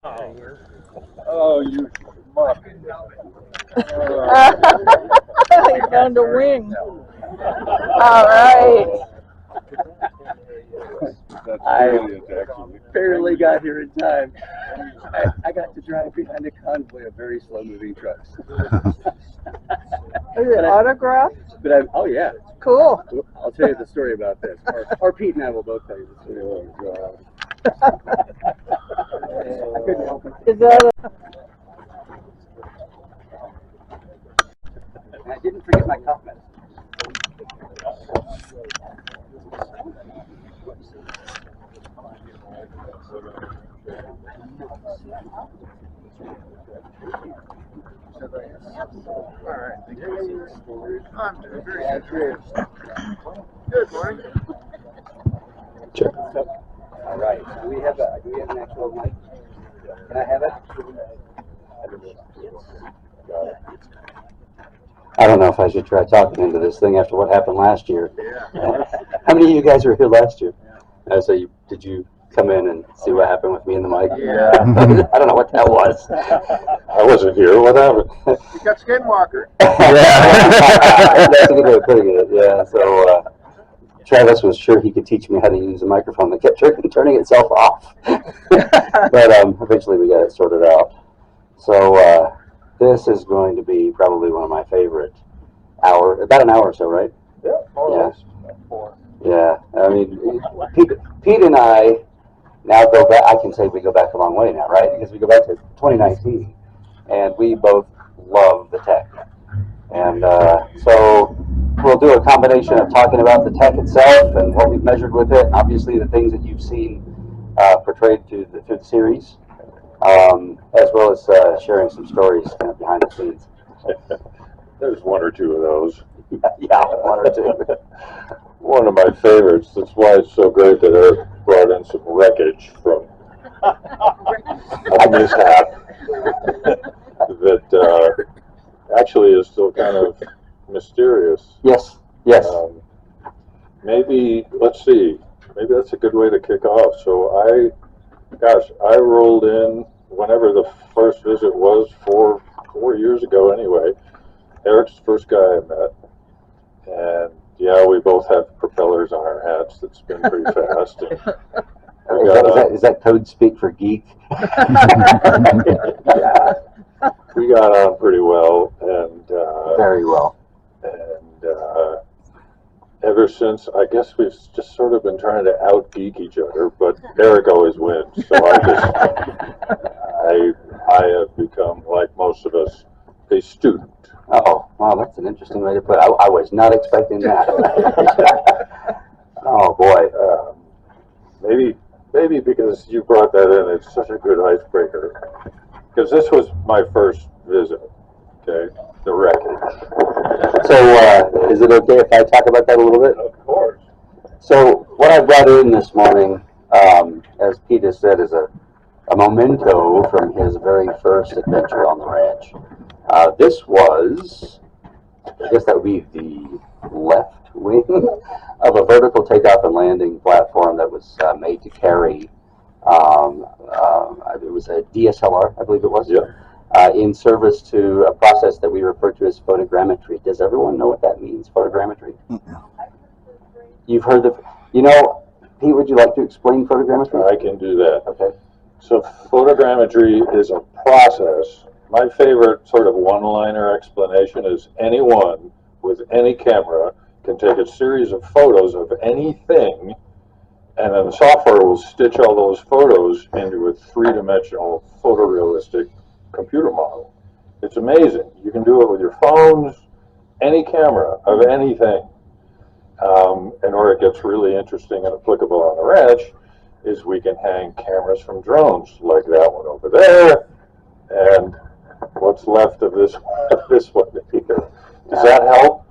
Oh, you muck. He found a wing. All right. I barely got here in time. I got to drive behind a convoy of very slow-moving trucks. Is it autographed? Oh yeah. Cool. I'll tell you the story about this. Or Pete and I will both tell you the story. Oh God. I couldn't help it. Is that And I didn't forget my cough medicine. I'm doing very good. Good morning. Sure. All right. Do we have an actual mic? Can I have it? I don't know if I should try talking into this thing after what happened last year. How many of you guys were here last year? So did you come in and see what happened with me and the mic? Yeah. I don't know what that was. I wasn't here. What happened? You got Skinwalker. That's a good way of putting it. Yeah. So Travis was sure he could teach me how to use a microphone that kept turning itself off. But eventually we got it sorted out. So this is going to be probably one of my favorite about an hour or so, right? Yeah. Yeah. 4. Yeah. I mean, Pete and I now go back. I can say we go back a long way now, right? Because we go back to 2019, and we both love the tech. And so we'll do a combination of talking about the tech itself and what we've measured with it, and obviously the things that you've seen portrayed through the series, as well as sharing some stories kind of behind the scenes. There's one or two of those. Yeah, one or two. One of my favorites. That's why it's so great that Erik brought in some wreckage from a mishap that actually is still kind of mysterious. Yes. Yes. Maybe, let's see, maybe that's a good way to kick off. So I rolled in whenever the first visit was, 4 years ago anyway. Erik's the first guy I met. And yeah, we both have propellers on our hats that spin pretty fast. And is that code speak for geek? Yeah. We got on pretty well, and very well. And ever since, I guess we've just sort of been trying to out-geek each other, but Erik always wins. So I have become, like most of us, a student. Oh, wow, that's an interesting way to put it. I was not expecting that. Oh boy. Maybe because you brought that in, it's such a good icebreaker. Because this was my first visit, okay, the wreckage. So, is it okay if I talk about that a little bit? Of course. So, what I brought in this morning, as Pete has said, is a memento from his very first adventure on the ranch. This was, I guess that would be the left wing of a vertical takeoff and landing platform that was made to carry, it was a DSLR, I believe it was, yeah. In service to a process that we refer to as photogrammetry. Does everyone know what that means, photogrammetry? You've heard of, Pete, would you like to explain photogrammetry? I can do that. Okay. So photogrammetry is a process. My favorite sort of one-liner explanation is anyone with any camera can take a series of photos of anything, and then the software will stitch all those photos into a three-dimensional photorealistic computer model. It's amazing. You can do it with your phones, any camera of anything. And where it gets really interesting and applicable on the ranch is we can hang cameras from drones like that one over there, and what's left of this one here. Does that help?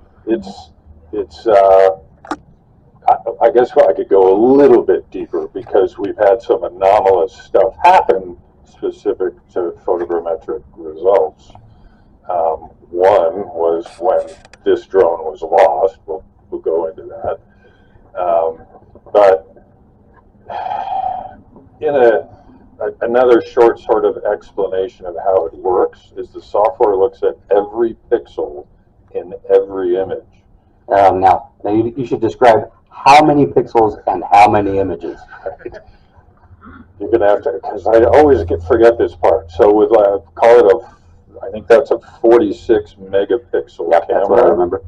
I guess I could go a little bit deeper because we've had some anomalous stuff happen specific to photogrammetric results. One was when this drone was lost. We'll go into that. But another short sort of explanation of how it works is the software looks at every pixel in every image. Now you should describe how many pixels and how many images. You're going to have to, because I always forget this part. So with, call it I think that's a 46 megapixel Yep, camera. that's what I remember.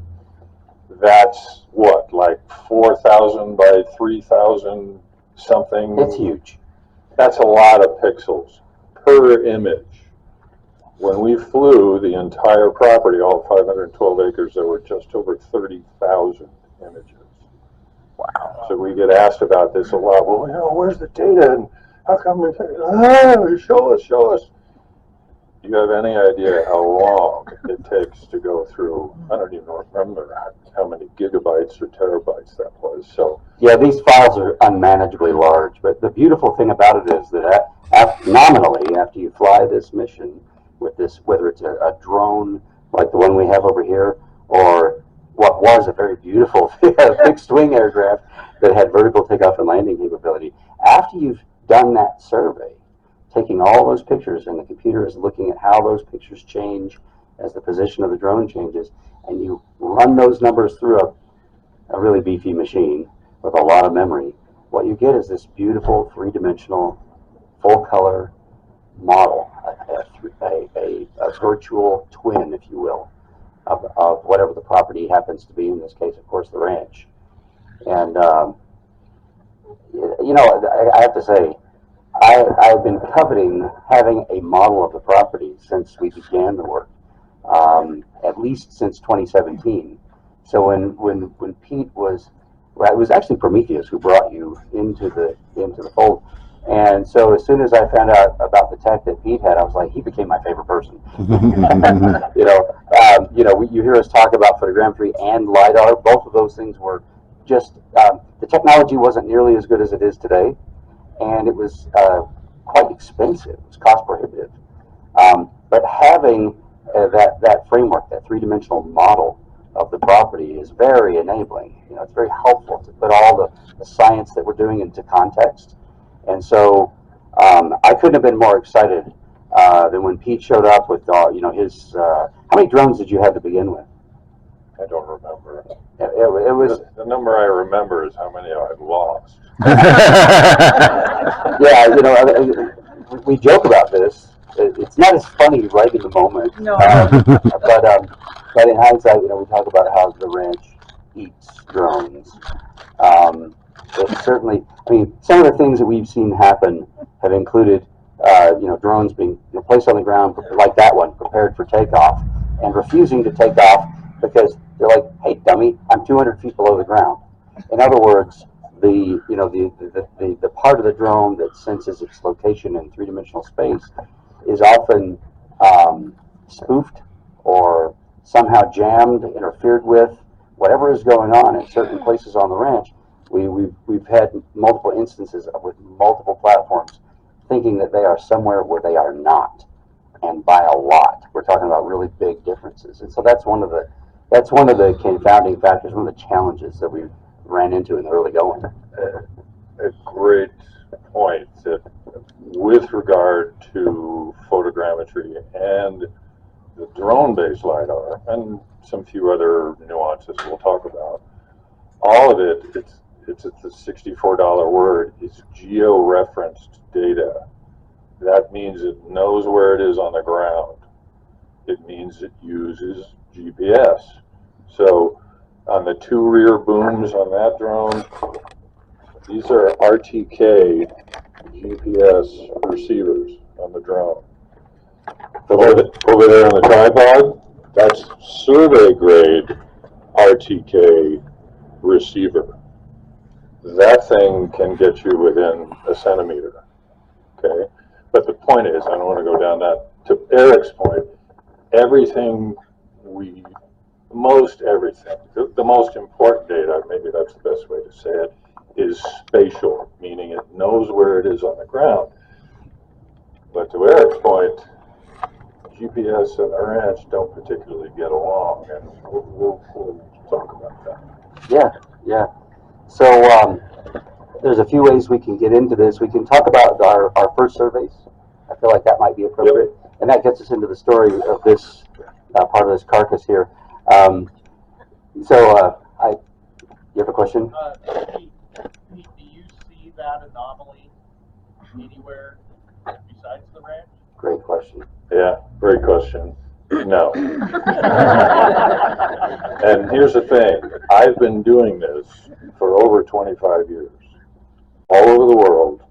That's what, like 4,000 by 3,000 something? It's huge. That's a lot of pixels per image. When we flew the entire property, all 512 acres, there were just over 30,000 images. Wow. So we get asked about this a lot. Well, where's the data? And how come show us. Do you have any idea how long it takes to go through? I don't even remember how many gigabytes or terabytes that was. So yeah, these files are unmanageably large. But the beautiful thing about it is that nominally, after you fly this mission with this, whether it's a drone like the one we have over here, or what was a very beautiful fixed-wing aircraft that had vertical takeoff and landing capability, after you've done that survey, taking all those pictures, and the computer is looking at how those pictures change as the position of the drone changes, and you run those numbers through a really beefy machine with a lot of memory, what you get is this beautiful three-dimensional, full-color model, a virtual twin, if you will, of whatever the property happens to be, in this case, of course, the ranch. And, I have to say, I've been coveting having a model of the property since we began the work, at least since 2017. So when Pete was, well, it was actually Prometheus who brought you into the fold. And so as soon as I found out about the tech that Pete had, I was like, he became my favorite person. You hear us talk about photogrammetry and lidar. Both of those things were just, the technology wasn't nearly as good as it is today, and it was quite expensive. It was cost prohibitive. But having that framework, that three-dimensional model of the property, is very enabling. It's very helpful to put all the science that we're doing into context. And so I couldn't have been more excited than when Pete showed up with his. How many drones did you have to begin with? I don't remember. It was the number I remember is how many I've lost. Yeah, we joke about this. It's not as funny right in the moment. No. But in hindsight, we talk about how the ranch eats drones. It certainly, some of the things that we've seen happen have included, drones being placed on the ground like that one, prepared for takeoff, and refusing to take off because they're like, "Hey, dummy, I'm 200 feet below the ground." In other words, the part of the drone that senses its location in three-dimensional space is often spoofed or somehow jammed, interfered with, whatever is going on in certain places on the ranch. We've had multiple instances with multiple platforms thinking that they are somewhere where they are not, and by a lot. We're talking about really big differences, and so that's one of the confounding factors, one of the challenges that we ran into in the early going. A great point that with regard to photogrammetry and the drone-based lidar and some few other nuances we'll talk about, all of it's the $64 word, is geo-referenced data. That means it knows where it is on the ground. It means it uses GPS. So on the two rear booms on that drone, these are RTK GPS receivers on the drone. Over there on the tripod, that's survey grade RTK receiver. That thing can get you within a centimeter, okay? But the point is, I don't want to go down that, to Erik's point, everything, the most important data, maybe that's the best way to say it, is spatial, meaning it knows where it is on the ground. But to Erik's point, GPS and the ranch don't particularly get along, and we'll talk about that. Yeah. So there's a few ways we can get into this. We can talk about our first surveys. I feel like that might be appropriate. Yep. And that gets us into the story of this part of this carcass here. You have a question? Pete, do you see that anomaly anywhere besides the ranch? Great question. Yeah, great question. No. And here's the thing. I've been doing this for over 25 years, all over the world,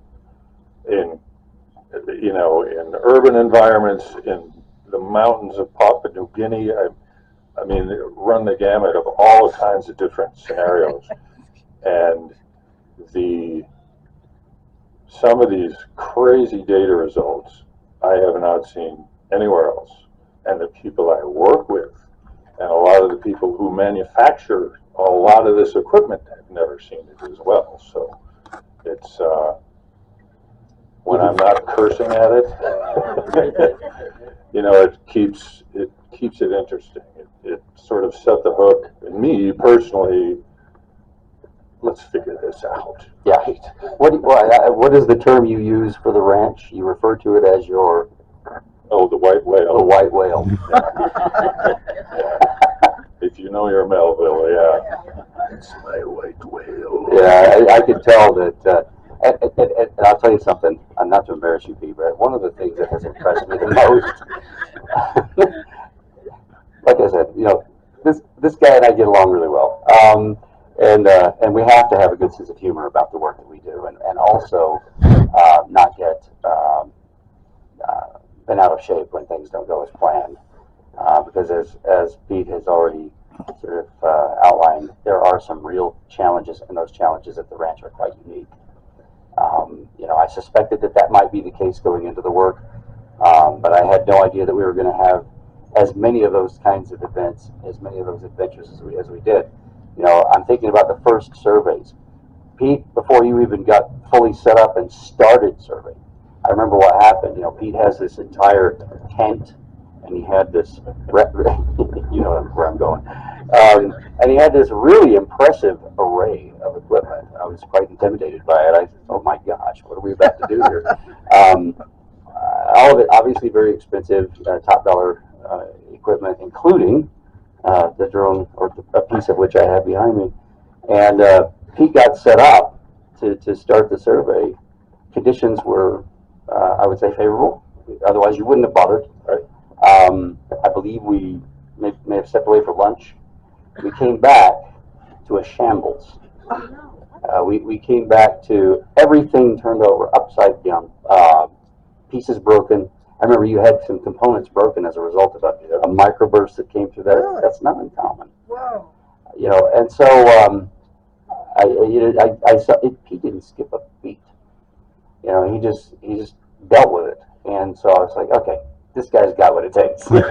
in urban environments, in the mountains of Papua New Guinea. I mean, run the gamut of all kinds of different scenarios. And some of these crazy data results I have not seen anywhere else. And the people I work with, and a lot of the people who manufacture a lot of this equipment have never seen it as well. So it's, when I'm not cursing at it, it keeps it interesting. It sort of set the hook. And me personally, let's figure this out. Yeah. What is the term you use for the ranch? You refer to it as your... Oh, the white whale. The white whale. Yeah. If you know your Melville, yeah. It's my white whale. Yeah, I could tell that. And I'll tell you something. I'm not to embarrass you, Pete, but one of the things that has impressed me the most, like I said, this guy and I get along really well, and we have to have a good sense of humor about the work that we do, and also not get been out of shape when things don't go as planned, because as Pete has already sort of outlined, there are some real challenges, and those challenges at the ranch are quite unique. I suspected that might be the case going into the work, but I had no idea that we were going to have as many of those kinds of events, as many of those adventures as we did. I'm thinking about the first surveys. Pete, before you even got fully set up and started surveying, I remember what happened. Pete has this entire tent, and he had this, you know where I'm going, and he had this really impressive array of equipment. I was quite intimidated by it. I said, oh my gosh, what are we about to do here? All of it obviously very expensive, top dollar equipment, including the drone, or a piece of which I have behind me. And Pete got set up to start the survey. Conditions were, I would say, favorable. Otherwise, you wouldn't have bothered. Right? I believe we may have stepped away for lunch. We came back to a shambles. We came back to everything turned over, upside down, pieces broken. I remember you had some components broken as a result of a microburst that came through that. Really? That's not uncommon. Whoa. And so I saw it. He didn't skip a beat. He just dealt with it. And so I was like, okay, this guy's got what it takes. Of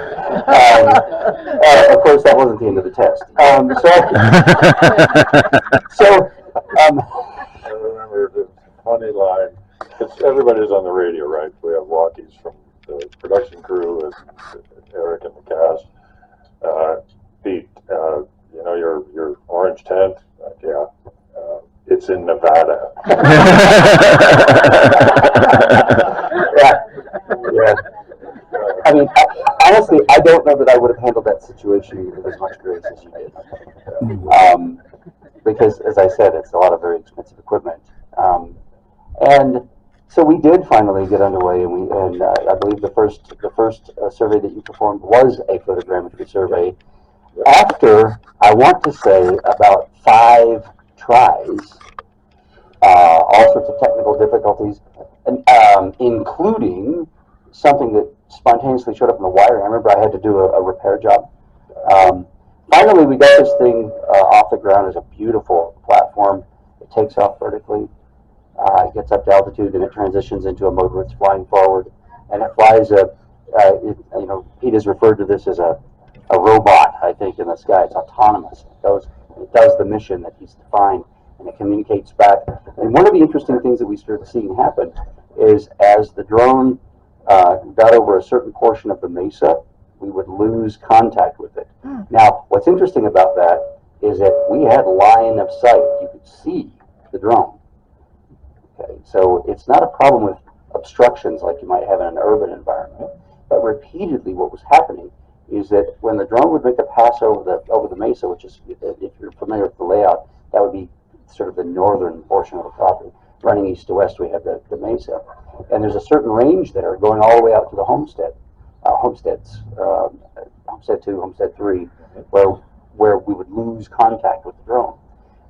course, that wasn't the end of the test. I remember the funny line. Everybody's on the radio, right? We have walkies from the production crew and Eric and the cast. Pete, your orange tent? Yeah. It's in Nevada. Yeah. I mean, honestly, I don't know that I would have handled that situation with as much grace as you did. Because, as I said, it's a lot of very expensive equipment. And so we did finally get underway, and I believe the first survey that you performed was a photogrammetry survey. After, I want to say, about 5 tries, all sorts of technical difficulties, and including something that spontaneously showed up in the wiring. I remember I had to do a repair job. Finally, we got this thing off the ground. It's a beautiful platform. It takes off vertically. It gets up to altitude, and it transitions into a mode where it's flying forward. And it flies Pete has referred to this as a robot, I think, in the sky. It's autonomous. It does the mission that he's defined, and it communicates back. And one of the interesting things that we started seeing happen is as the drone got over a certain portion of the mesa, we would lose contact with it. Now, what's interesting about that is that we had line of sight. You could see the drone. Okay, so it's not a problem with obstructions like you might have in an urban environment, but repeatedly what was happening is that when the drone would make a pass over the mesa, which is, if you're familiar with the layout, that would be sort of the northern portion of the property. Running east to west, we have the mesa, and there's a certain range there going all the way out to the homesteads, Homestead 2, Homestead 3, where we would lose contact with the drone.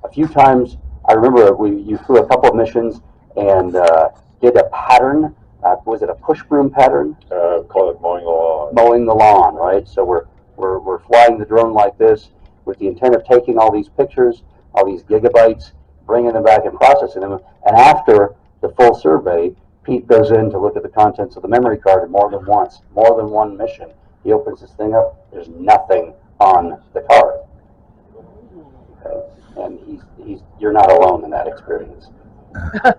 A few times, I remember you flew a couple of missions and did a pattern. Was it a push broom pattern? Call it mowing the lawn. Mowing the lawn, right? So we're flying the drone like this with the intent of taking all these pictures, all these gigabytes, bringing them back and processing them. And after the full survey, Pete goes in to look at the contents of the memory card more than once, more than one mission. He opens this thing up. There's nothing on the card. Okay. And you're not alone in that experience. And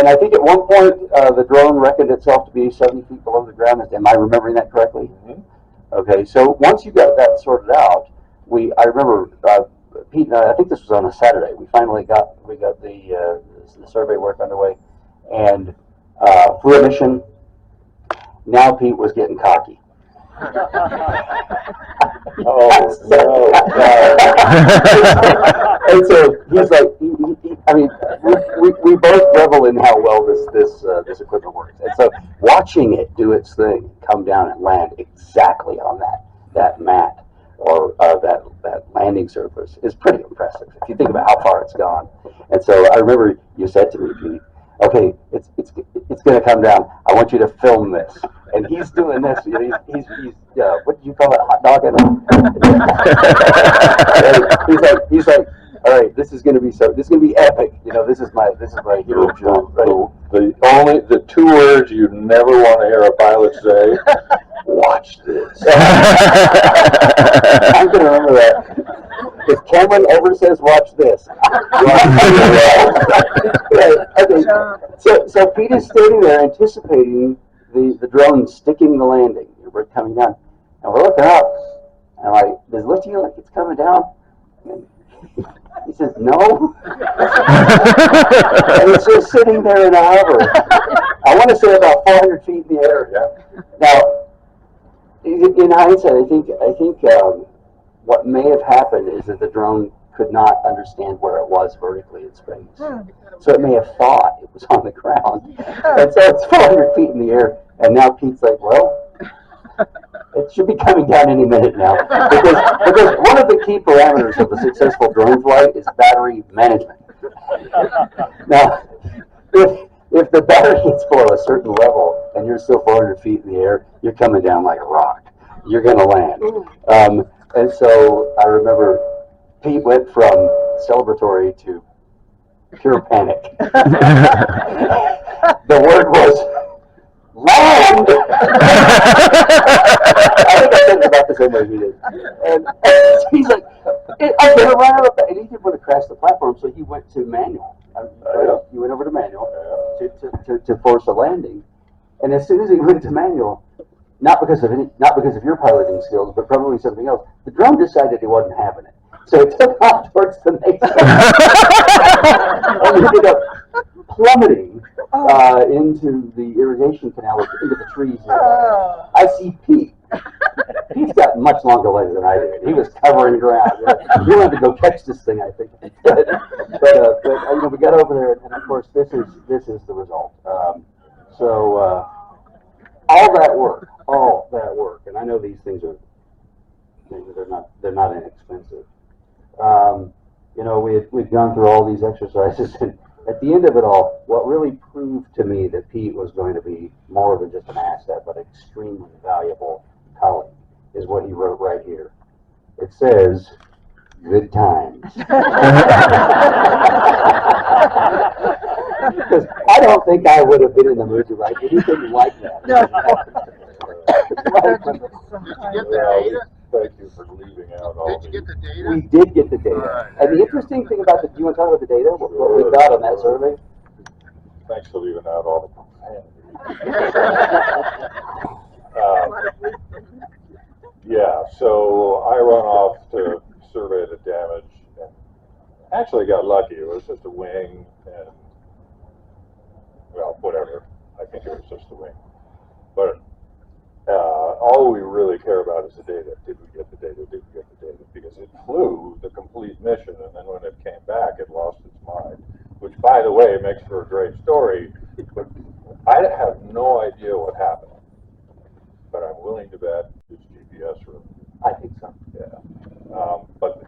I think at one point the drone reckoned itself to be 70 feet below the ground. Am I remembering that correctly? Mm-hmm. Okay, so once you got that sorted out, I remember Pete and I think this was on a Saturday. We finally got the survey work underway and flew a mission. Now Pete was getting cocky. Oh, no. And so he's like, we both revel in how well this equipment works. And so watching it do its thing, come down and land exactly on that mat or that landing surface is pretty impressive if you think about how far it's gone. And so I remember you said to me, Pete, okay, it's going to come down. I want you to film this. And he's doing this. He's what do you call it? Hot dogging. he's like, all right, this is going to be epic. This is my hero jump. Right? The two words you never want to hear a pilot say: "Watch this." I'm going to remember that. If Cameron ever says, "Watch this," okay. So Pete is standing there anticipating the drone sticking the landing. We're coming down, and we're looking up, and I'm like, does it look to you like it's coming down? And he says, no. And it's just sitting there in a hover. I want to say about 400 feet in the air. Yeah. Now, in hindsight, I think what may have happened is that the drone could not understand where it was vertically in space. So it may have thought it was on the ground. And so it's 400 feet in the air, and now Pete's like, well, it should be coming down any minute now. Because one of the key parameters of a successful drone flight is battery management. Now, if the battery gets below a certain level and you're still 400 feet in the air, you're coming down like a rock. You're going to land. And so I remember Pete went from celebratory to pure panic. The word was land! I think I said it about the same way he did. And he's like, I'm going to run out of that. And he didn't want to crash the platform, so he went to manual. He went over to manual to force a landing. And as soon as he went to manual, not because of your piloting skills, but probably something else, the drone decided he wasn't having it. So it took off towards the mesa. And he ended up plummeting into the irrigation canal, into the trees. I see Pete. He's got much longer legs than I did. He was covering ground. We wanted to go catch this thing, I think. But we got over there, and of course, this is the result. All that work, and I know these things are they're not inexpensive. We'd gone through all these exercises, and at the end of it all, what really proved to me that Pete was going to be more than just an asset, but extremely valuable colleague, is what he wrote right here. It says, "Good times." Because I don't think I would have been in the mood to write anything like that. No. Did you get the data? Thank you for leaving out all Did you get the data? We did get the data. Right, And the interesting thing about do you want to talk about the data? What we got on that survey? Thanks for leaving out all the profanity. Yeah, so I run off to survey the damage and actually got lucky. It was just a wing and out is the data. Did we get the data? Did we get the data? Because it flew the complete mission, and then when it came back, it lost its mind. Which, by the way, makes for a great story, but I have no idea what happened. But I'm willing to bet it's GPS related. I think so. Yeah. But the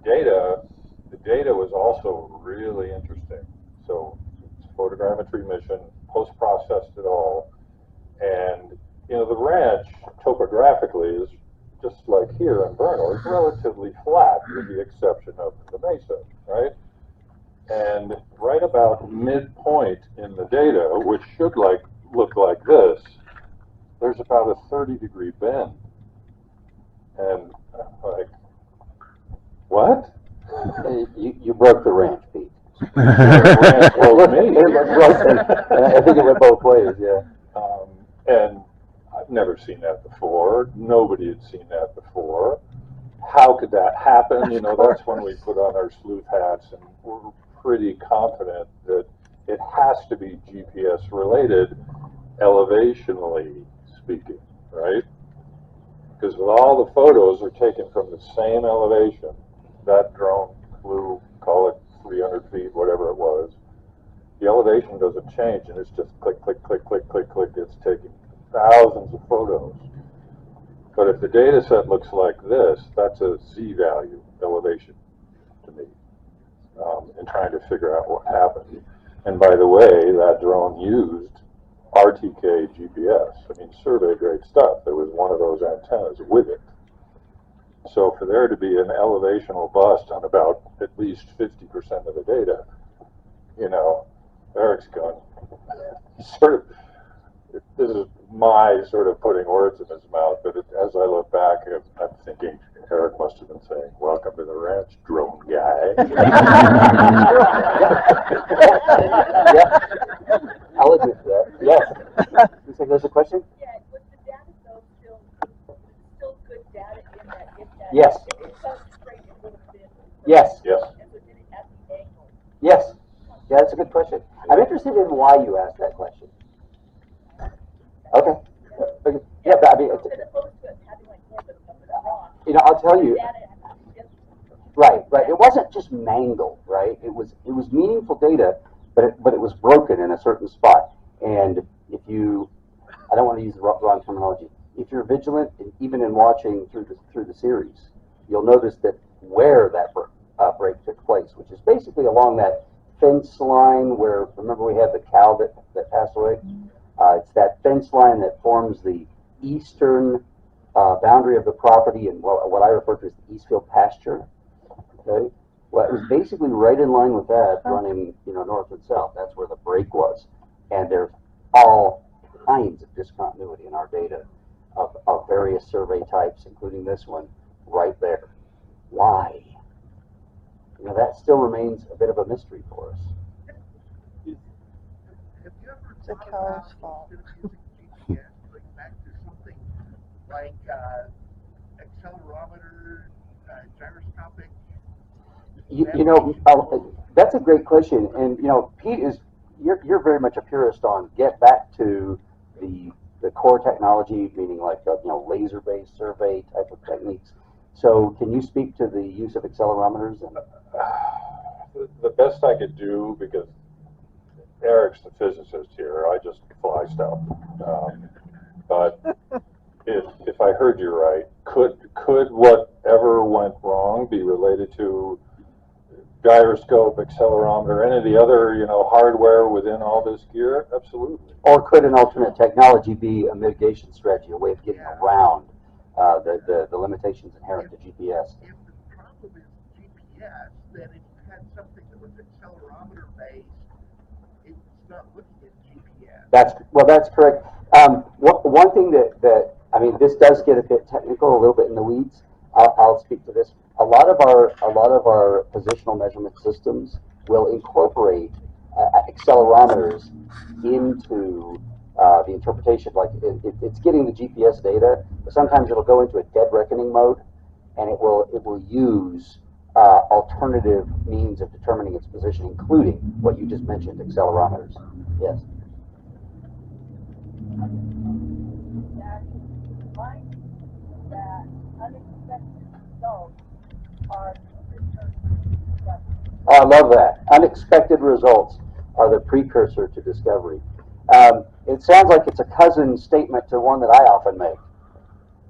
data was also really interesting. So it's a photogrammetry mission, post-processed it all, and you know the ranch topographically is just like here in Vernal, is relatively flat with the exception of the mesa, right? And right about midpoint in the data, which should look like this, there's about a 30-degree bend. And I'm like, what? You broke the ranch, Pete. The ranch broke me. I think it went both ways, yeah. And I've never seen that before. Nobody had seen that before. How could that happen? You know, that's when we put on our sleuth hats, and we're pretty confident that it has to be GPS related, elevationally speaking, right? Because all the photos are taken from the same elevation. That drone flew, call it 300 feet, whatever it was. The elevation doesn't change, and it's just click, click, click, click, click, click. It's taking thousands of photos. But if the data set looks like this, that's a Z value elevation to me, in trying to figure out what happened. And by the way, that drone used RTK GPS. I mean, survey grade stuff. There was one of those antennas with it. So for there to be an elevational bust on about at least 50% of the data, you know, Erik's going, sort of, this is my sort of putting words in his mouth, but as I look back, I'm thinking Erik must have been saying, welcome to the ranch, drone guy. Yeah. I'll admit to that. Yes. You say there's a question? Yeah, was the data though still good data in that if that Yes. if it felt straight it would have been Yes. Yes. and so did it have the angle? Yes. Yeah, that's a good question. I'm interested in why you asked that question. Okay. Yeah, but I mean, As opposed to it having like more of a rock. you know, I'll tell you. Data just Right. It wasn't just mangled, right? It was meaningful data, but it was broken in a certain spot. And if you, I don't want to use the wrong terminology. If you're vigilant, even in watching through the series, you'll notice that where that break took place, which is basically along that fence line where, remember we had the cow that passed away? It's that fence line that forms the eastern boundary of the property and what I refer to as the Eastfield pasture. Okay, well, it was basically right in line with that, running north and south. That's where the break was, and there's all kinds of discontinuity in our data of various survey types, including this one right there. Why? That still remains a bit of a mystery for us. Have you ever It's a thought cow's about fault. instead of using GPS, going back to something like accelerometer, gyroscopic? That's a great question, and Pete you're very much a purist on get back to the core technology, meaning like the laser-based survey type of techniques. So can you speak to the use of accelerometers? And The best I could do, because Erik's the physicist here, I just fly stuff. But if I heard you right, could whatever went wrong be related to gyroscope, accelerometer, any of the other hardware within all this gear? Absolutely. or could an alternate technology be a mitigation strategy, a way of getting around the limitations inherent to GPS? If the problem is GPS, then if you had something that was accelerometer based, it's not looking at GPS. That's correct. One thing that I mean, this does get a bit technical, a little bit in the weeds. I'll speak to this. A lot of our positional measurement systems will incorporate accelerometers into the interpretation. Like it's getting the GPS data, but sometimes it'll go into a dead reckoning mode, and it will use alternative means of determining its position, including what you just mentioned, accelerometers. Yes. that line that I love that. Unexpected results are the precursor to discovery. It sounds like it's a cousin statement to one that I often make,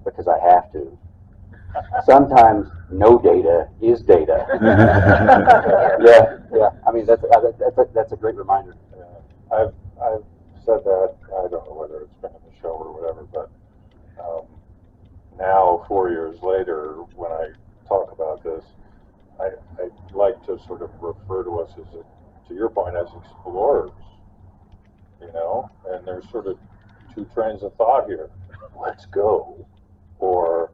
because I have to. Sometimes no data is data. Yeah. I mean, that's a great reminder. Yeah. I've said that, I don't know whether it's been in the show or whatever, but now, 4 years later, when I talk about this, I like to sort of refer to us as, to your point, as explorers, you know? And there's sort of two trains of thought here. Let's go. Or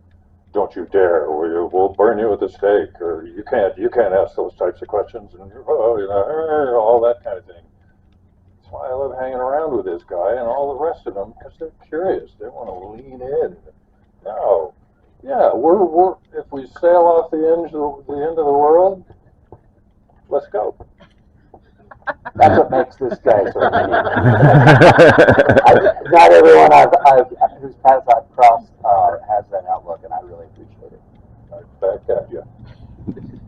don't you dare, or we'll burn you at the stake, or you can't ask those types of questions, and all that kind of thing. That's why I love hanging around with this guy and all the rest of them, because they're curious. They want to lean in. No, yeah, we're if we sail off the end of the world, let's go. That's what makes this guy so unique. Not everyone whose paths I've crossed has that outlook, and I really appreciate it. Back at you. Have you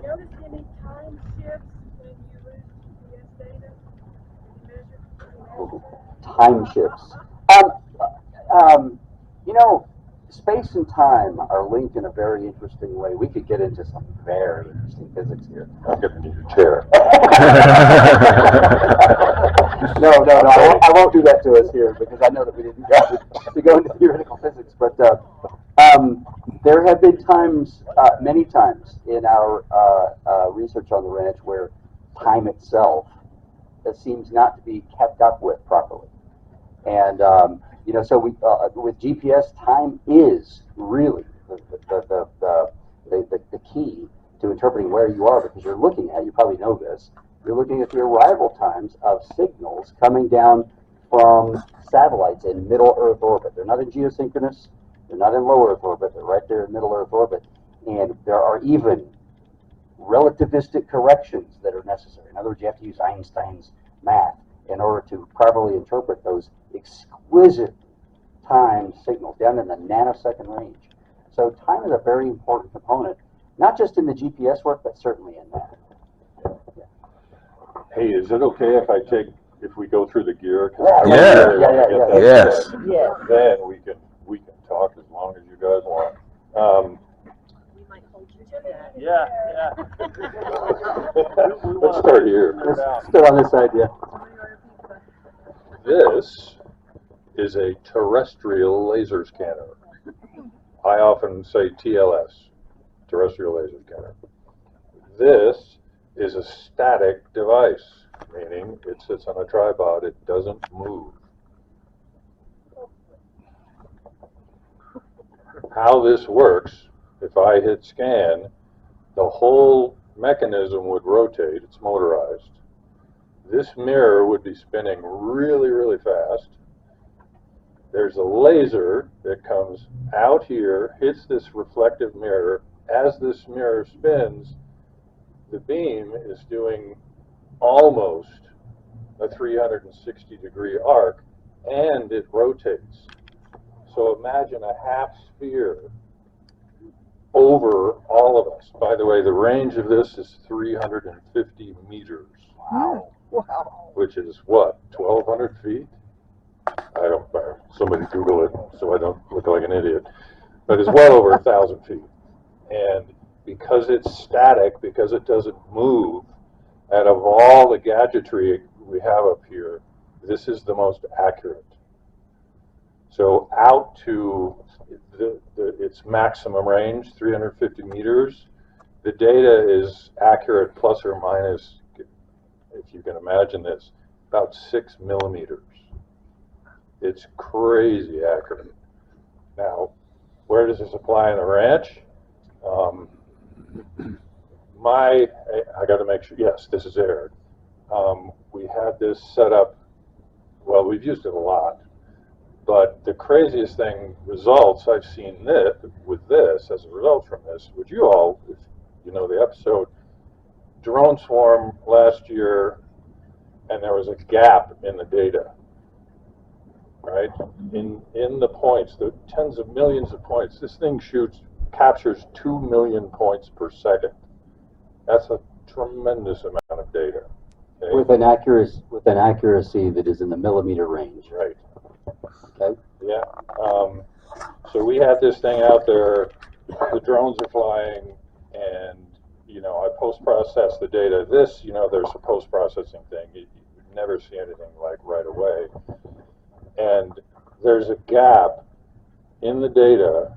noticed any time shifts when you lose GPS data? Have you measured? Time shifts. You know, space and time are linked in a very interesting way. We could get into some very interesting physics here. I'm going to need a chair. No, I won't do that to us here, because I know that we didn't have to go into theoretical physics. But there have been times, many times, in our research on the ranch where time itself seems not to be kept up with properly. And you know, so we with GPS, time is really the key to interpreting where you are, because you're looking at, you probably know this, you're looking at the arrival times of signals coming down from satellites in middle Earth orbit. They're not in geosynchronous, they're not in low Earth orbit, they're right there in middle Earth orbit. And there are even relativistic corrections that are necessary. In other words, you have to use Einstein's math in order to properly interpret those exquisite time signals down in the nanosecond range. So time is a very important component, not just in the GPS work, but certainly in that. Yeah. Hey, is it okay if we go through the gear? Yeah. Yes. Yes. Then we can talk as long as you guys want. We might hold you to that. Yeah. Let's start here. Let's start on this side, yeah. This is a terrestrial laser scanner. I often say TLS, terrestrial laser scanner. This is a static device, meaning it sits on a tripod, it doesn't move. How this works, if I hit scan, the whole mechanism would rotate, it's motorized. This mirror would be spinning really, really fast. There's a laser that comes out here, hits this reflective mirror. As this mirror spins, the beam is doing almost a 360-degree arc, and it rotates. So imagine a half sphere over all of us. By the way, the range of this is 350 meters. Wow. Wow. Which is what, 1,200 feet? I don't know. Somebody Google it so I don't look like an idiot. But it's well over 1,000 feet. And because it's static, because it doesn't move, out of all the gadgetry we have up here, this is the most accurate. So out to its maximum range, 350 meters, the data is accurate plus or minus, if you can imagine this, about 6 millimeters. It's crazy accurate. Now, where does this apply on the ranch? I got to make sure, yes, this is Erik. We had this set up, well, we've used it a lot, but the craziest thing, results I've seen with this, as a result from this, which you all, if you know the episode, drone swarm last year, and there was a gap in the data, right? In the points, the tens of millions of points, this thing captures 2 million points per second. That's a tremendous amount of data. Okay? With an accuracy that is in the millimeter range. Right. Okay. Yeah. So we had this thing out there, the drones are flying, and, you know, I post-process the data. This, you know, there's a post-processing thing. You never see anything like right away. And there's a gap in the data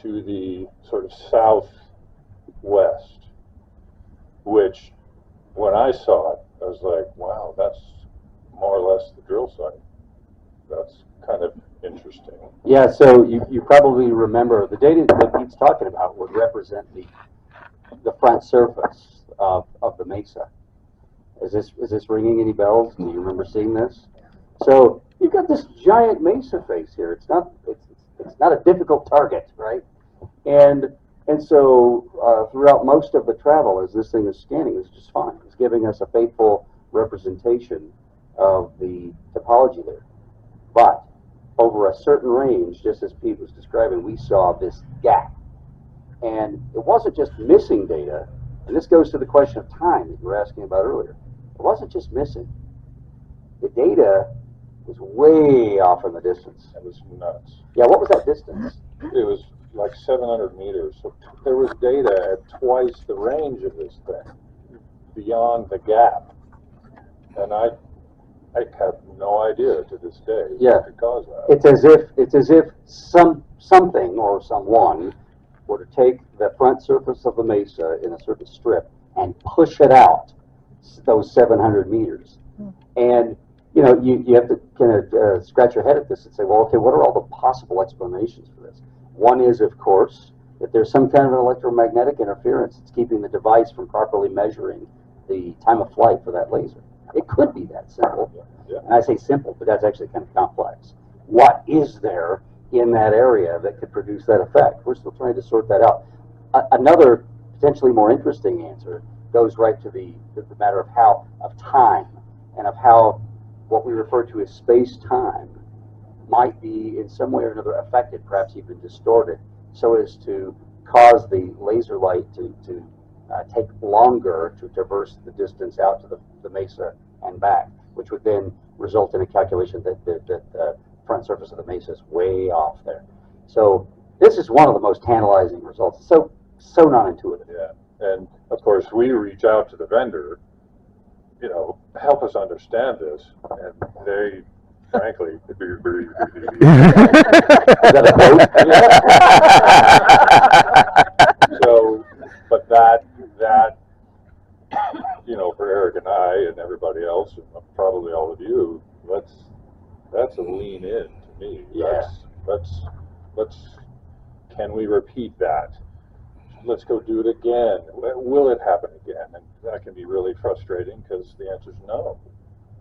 to the sort of southwest, which when I saw it, I was like, wow, that's more or less the drill site. That's kind of interesting. Yeah, so you probably remember the data that Pete's talking about would represent the front surface of the mesa. Is this ringing any bells? Do you remember seeing this? So you've got this giant mesa face here. It's not a difficult target, right? And so throughout most of the travel, as this thing is scanning, it's just fine. It's giving us a faithful representation of the topology there. But over a certain range, just as Pete was describing, we saw this gap. And it wasn't just missing data, and this goes to the question of time that you were asking about earlier. It wasn't just missing. The data was way off in the distance. It was nuts. Yeah, what was that distance? It was like 700 meters. So there was data at twice the range of this thing, beyond the gap. And I have no idea to this day what could cause that. It's as if something or someone were to take the front surface of the mesa in a certain strip and push it out those 700 meters. And you know, you have to kind of scratch your head at this and say, well, okay, what are all the possible explanations for this? One is, of course, that there's some kind of an electromagnetic interference that's keeping the device from properly measuring the time of flight for that laser. It could be that simple. Yeah. And I say simple, but that's actually kind of complex. What is there in that area that could produce that effect? We're still trying to sort that out. Another potentially more interesting answer goes right to the matter of time and of how what we refer to as space-time might be in some way or another affected, perhaps even distorted, so as to cause the laser light to take longer to traverse the distance out to the mesa and back, which would then result in a calculation that the front surface of the mesa is way off there. So this is one of the most tantalizing results. So non-intuitive. Yeah, and of course we reach out to the vendor, you know, help us understand this, and they, frankly, Is that a quote? so, but that, you know, for Eric and I and everybody else, and probably all of you, that's a lean in to me. Yeah. Let's, can we repeat that? Let's go do it again. Will it happen again? And that can be really frustrating because the answer is no.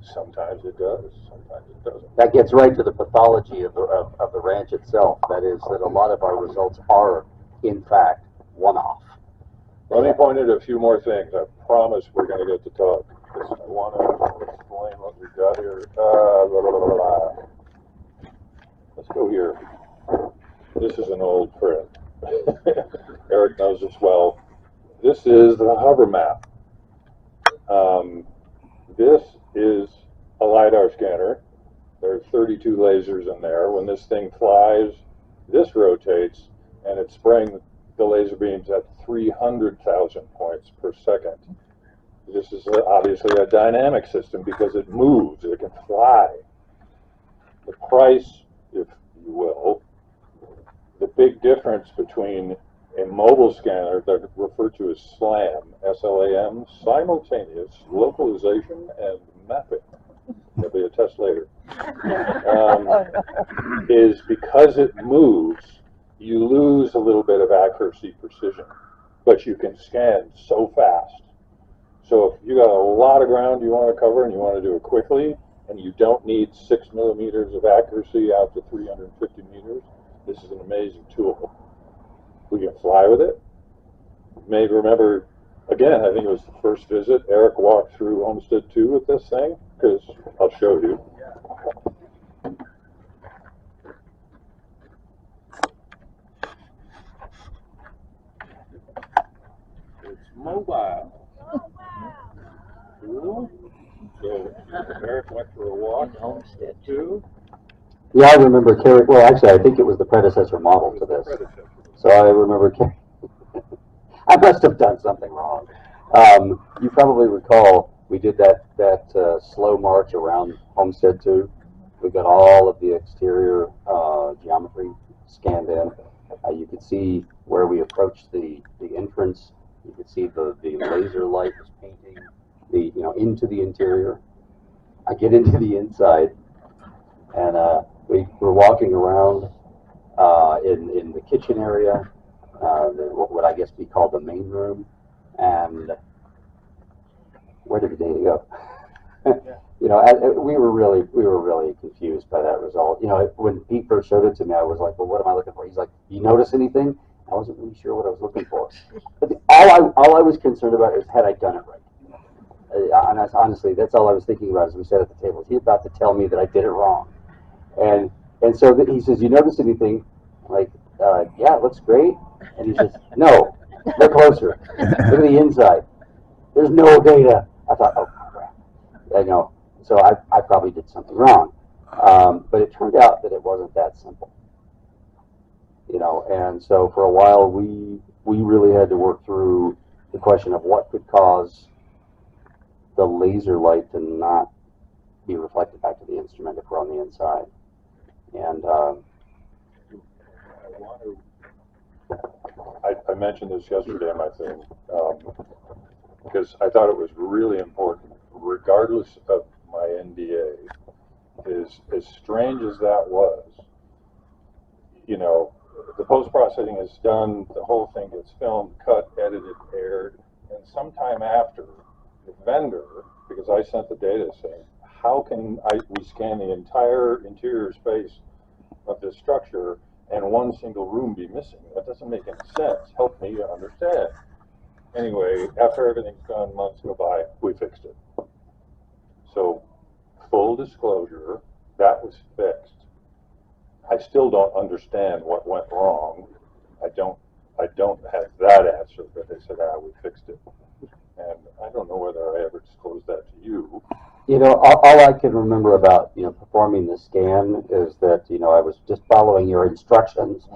Sometimes it does, sometimes it doesn't. That gets right to the pathology of the ranch itself. That is that a lot of our results are, in fact, one-off. Let me point out a few more things. I promise we're going to get to talk, because I want to explain what we've got here. Let's go here. This is an old print. Eric knows this well. This is the hover map. This is a lidar scanner. There are 32 lasers in there. When this thing flies, this rotates, and it's spraying the laser beams at 300,000 points per second. This is obviously a dynamic system because it moves, it can fly. The price, if you will, the big difference between a mobile scanner that referred to as SLAM, S-L-A-M, simultaneous localization and mapping, there'll be a test later, is because it moves, you lose a little bit of accuracy, precision, but you can scan so fast. So if you got a lot of ground you want to cover and you want to do it quickly, and you don't need 6 millimeters of accuracy out to 350 meters, this is an amazing tool. We can fly with it. You may remember, again, I think it was the first visit, Eric walked through Homestead 2 with this thing, because I'll show you. It's mobile. So Eric went for a walk. Homestead. Too. Yeah, I remember carrying, well, actually, I think it was the predecessor model to this. So I remember carrying, I must have done something wrong. You probably recall, we did that slow march around Homestead 2. We got all of the exterior geometry scanned in. You could see where we approached the entrance. You could see the laser light was painting into the interior. I get into the inside, and we were walking around in the kitchen area, what would I guess be called the main room, and where did the data go? We were really confused by that result. When Pete first showed it to me, I was like, well, what am I looking for? He's like, you notice anything? I wasn't really sure what I was looking for. But all I was concerned about is had I done it right. Honestly, that's all I was thinking about as we sat at the table. Is he about to tell me that I did it wrong? And so he says, you notice anything? I'm like, yeah, it looks great. And he says, no, look closer. Look at the inside. There's no data. I thought, oh, crap. I know. So I probably did something wrong. But it turned out that it wasn't that simple. And so for a while, we really had to work through the question of what could cause the laser light to not be reflected back to the instrument if we're on the inside. And I mentioned this yesterday in my thing, because I thought it was really important, regardless of my NDA, is as strange as that was, the post-processing is done, the whole thing gets filmed, cut, edited, aired, and sometime after, the vendor, because I sent the data saying, how can we scan the entire interior space of this structure and one single room be missing? That doesn't make any sense. Help me understand. Anyway, after everything's done, months go by, we fixed it. So, full disclosure, that was fixed. I still don't understand what went wrong. I don't have that answer, but they said, we fixed it. And I don't know whether I ever disclosed that to you. All I can remember about, performing the scan is that, I was just following your instructions.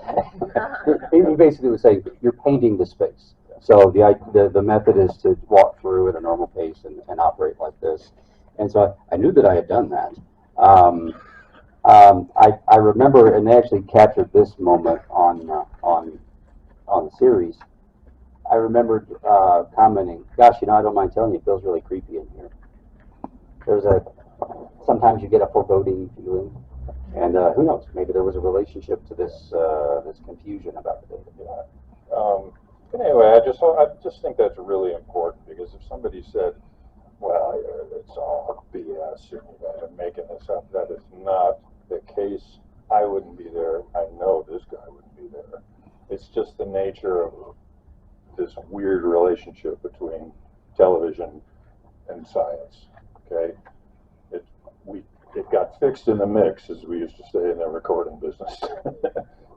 He basically was saying, you're painting the space. So the method is to walk through at a normal pace and operate like this. And so I knew that I had done that. I remember, and they actually captured this moment on the series. I remembered commenting, gosh, I don't mind telling you, it feels really creepy in here. Sometimes you get a foreboding feeling, and who knows, maybe there was a relationship to this confusion about the data. Anyway, I just think that's really important, because if somebody said, well, it's all BS, you guys are making this up, that is not the case. I wouldn't be there. I know this guy wouldn't be there. It's just the nature of this weird relationship between television and science. Okay, it got fixed in the mix, as we used to say in the recording business,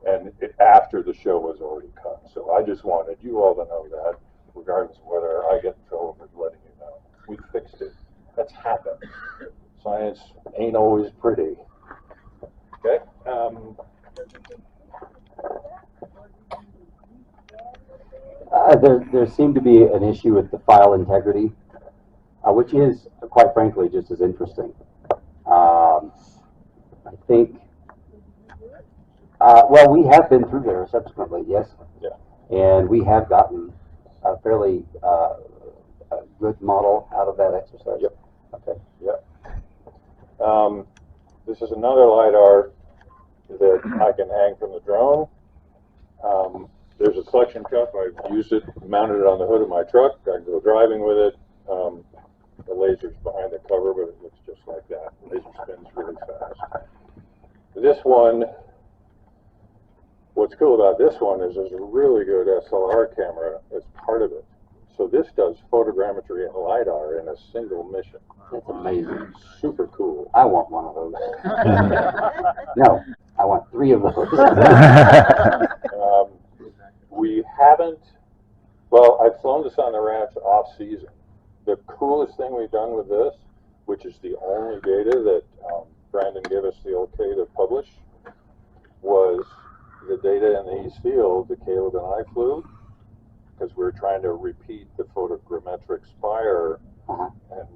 and after the show was already cut. So I just wanted you all to know that, regardless of whether I get in trouble for letting you know. We fixed it. That's happened. Science ain't always pretty. Okay. There seemed to be an issue with the file integrity, which is, quite frankly, just as interesting. I think, well, we have been through there subsequently, yes. Yeah. And we have gotten a fairly a good model out of that exercise. Yep. Okay. Yep. This is another lidar that I can hang from the drone. There's a suction cup. I've used it, mounted it on the hood of my truck. I can go driving with it. The laser's behind the cover, but it looks just like that. The laser spins really fast. This one, what's cool about this one is there's a really good SLR camera as part of it. So this does photogrammetry and LiDAR in a single mission. That's amazing. Super cool. I want one of those. No, I want 3 of those. We haven't, well, I've flown this on the ranch off season, the coolest thing we've done with this, which is the only data that Brandon gave us the okay to publish, was the data in the East Field that Caleb and I flew, because we were trying to repeat the photogrammetric spire. And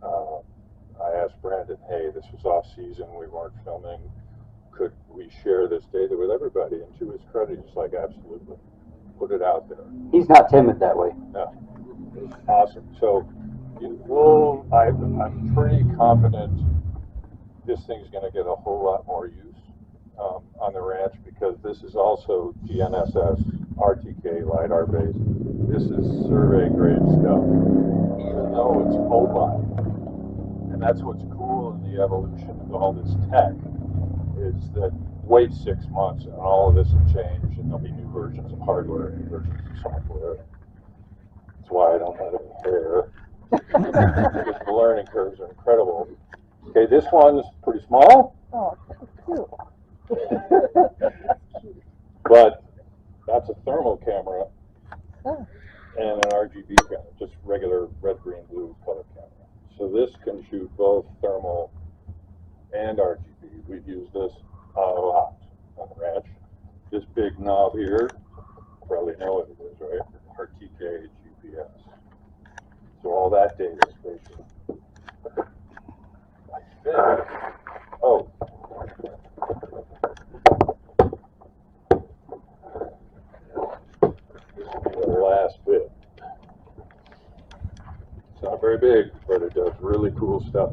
I asked Brandon, hey, this was off season, we weren't filming, could we share this data with everybody? And to his credit, he's like, absolutely, put it out there. He's not timid that way. No, it's awesome. So I'm pretty confident this thing's going to get a whole lot more use on the ranch, because this is also GNSS, RTK, lidar based. This is survey grade stuff, even though it's mobile. And that's what's cool in the evolution of all this tech, is that wait 6 months and all of this will change, and there'll be new versions of hardware and new versions of software. That's why I don't have any hair. Because the learning curves are incredible. Okay, this one's pretty small. Oh, cool. But that's a thermal camera Oh. and an RGB camera, just regular red, green, blue color camera. So this can shoot both thermal and RGB. We've used this a lot on the ranch. This big knob here, you probably know what it is, right? RTK GPS. So all that data is spatial. I think, oh. This will be the last bit. It's not very big, but it does really cool stuff.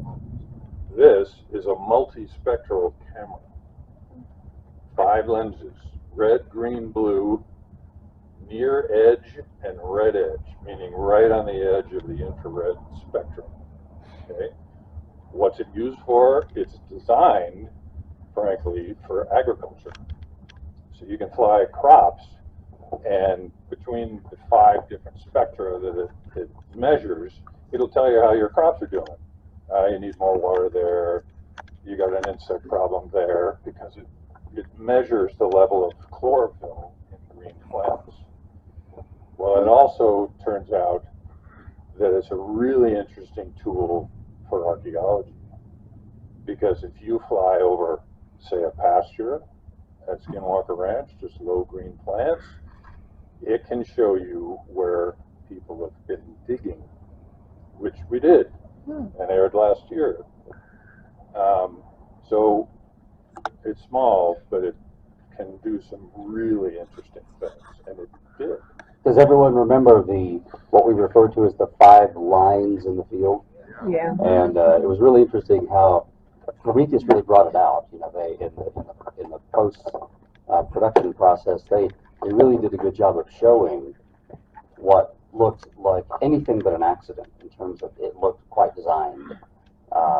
This is a multispectral camera. 5 lenses, red, green, blue, near edge and red edge, meaning right on the edge of the infrared spectrum. Okay? What's it used for? It's designed, frankly, for agriculture. So you can fly crops, and between the 5 different spectra that it measures, it'll tell you how your crops are doing. You need more water there, you got an insect problem there, because it measures the level of chlorophyll in green plants. Well, it also turns out that it's a really interesting tool for archaeology, because if you fly over, say, a pasture at Skinwalker Ranch, just low green plants, it can show you where people have been digging, which we did and aired last year. So it's small, but it can do some really interesting things, and it did. Does everyone remember what we refer to as the 5 lines in the field? Yeah. And it was really interesting how Prometheus really brought it out. You know, they in the post production process, they really did a good job of showing what looked like anything but an accident in terms of it looked quite designed.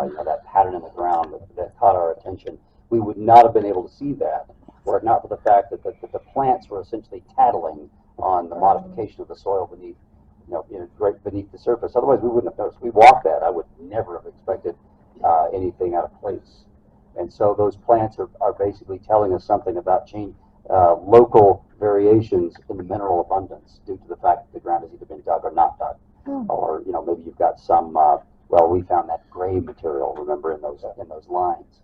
You know, that pattern in the ground that caught our attention. We would not have been able to see that were it not for the fact that the plants were essentially tattling on the modification of the soil beneath, right beneath the surface. Otherwise, we wouldn't have noticed. We walked that. I would never have expected anything out of place. And so those plants are basically telling us something about local variations in the mineral abundance due to the fact that the ground has either been dug or not dug, or maybe you've got some. Well, we found that gray material. Remember in those lines.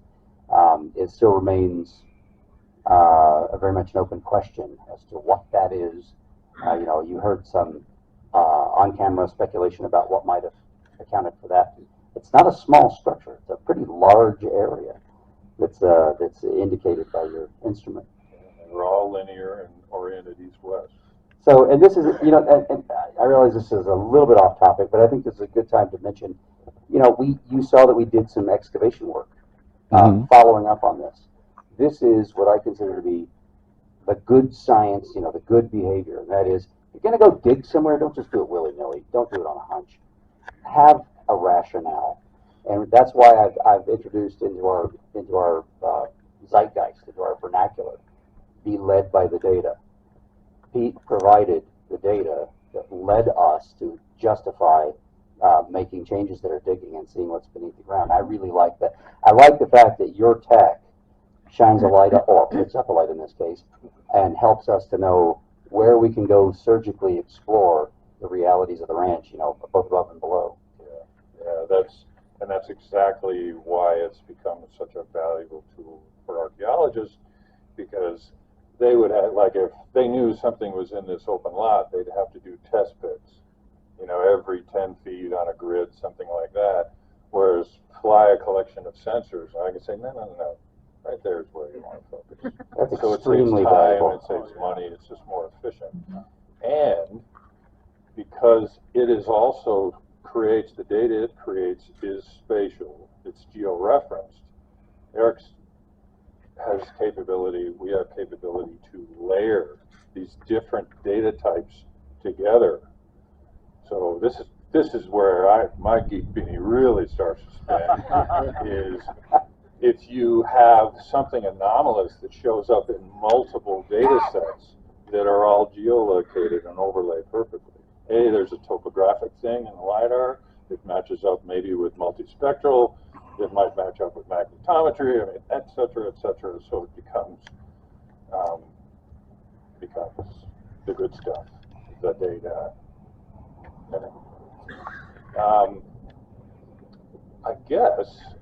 It still remains very much an open question as to what that is. You heard some on-camera speculation about what might have accounted for that. It's not a small structure. It's a pretty large area that's indicated by your instrument. And they're all linear and oriented east-west. So, and this is, and I realize this is a little bit off topic, but I think this is a good time to mention, you saw that we did some excavation work following up on this. This is what I consider to be the good science, the good behavior. And that is, if you're going to go dig somewhere, don't just do it willy-nilly. Don't do it on a hunch. Have a rationale. And that's why I've introduced into our zeitgeist, into our vernacular, be led by the data. Pete provided the data that led us to justify making changes that are digging and seeing what's beneath the ground. I really like that. I like the fact that your tech shines a light up, or picks up a light in this case, and helps us to know where we can go surgically explore the realities of the ranch, both above and below. Yeah, that's exactly why it's become such a valuable tool for archaeologists, because they would have, like, if they knew something was in this open lot, they'd have to do test pits, every 10 feet on a grid, something like that. Whereas fly a collection of sensors, and I can say, no, right there is where you want to focus. That's So it saves extremely time, valuable. it saves money, it's just more efficient. And because it is also creates, the data it creates is spatial, it's geo-referenced. Erik has capability, we have capability to layer these different data types together. So this is where my geek beanie really starts to spin, is if you have something anomalous that shows up in multiple data sets that are all geolocated and overlaid perfectly. There's a topographic thing in the lidar that matches up maybe with multispectral, it might match up with magnetometry, et cetera, so it becomes the good stuff, the data.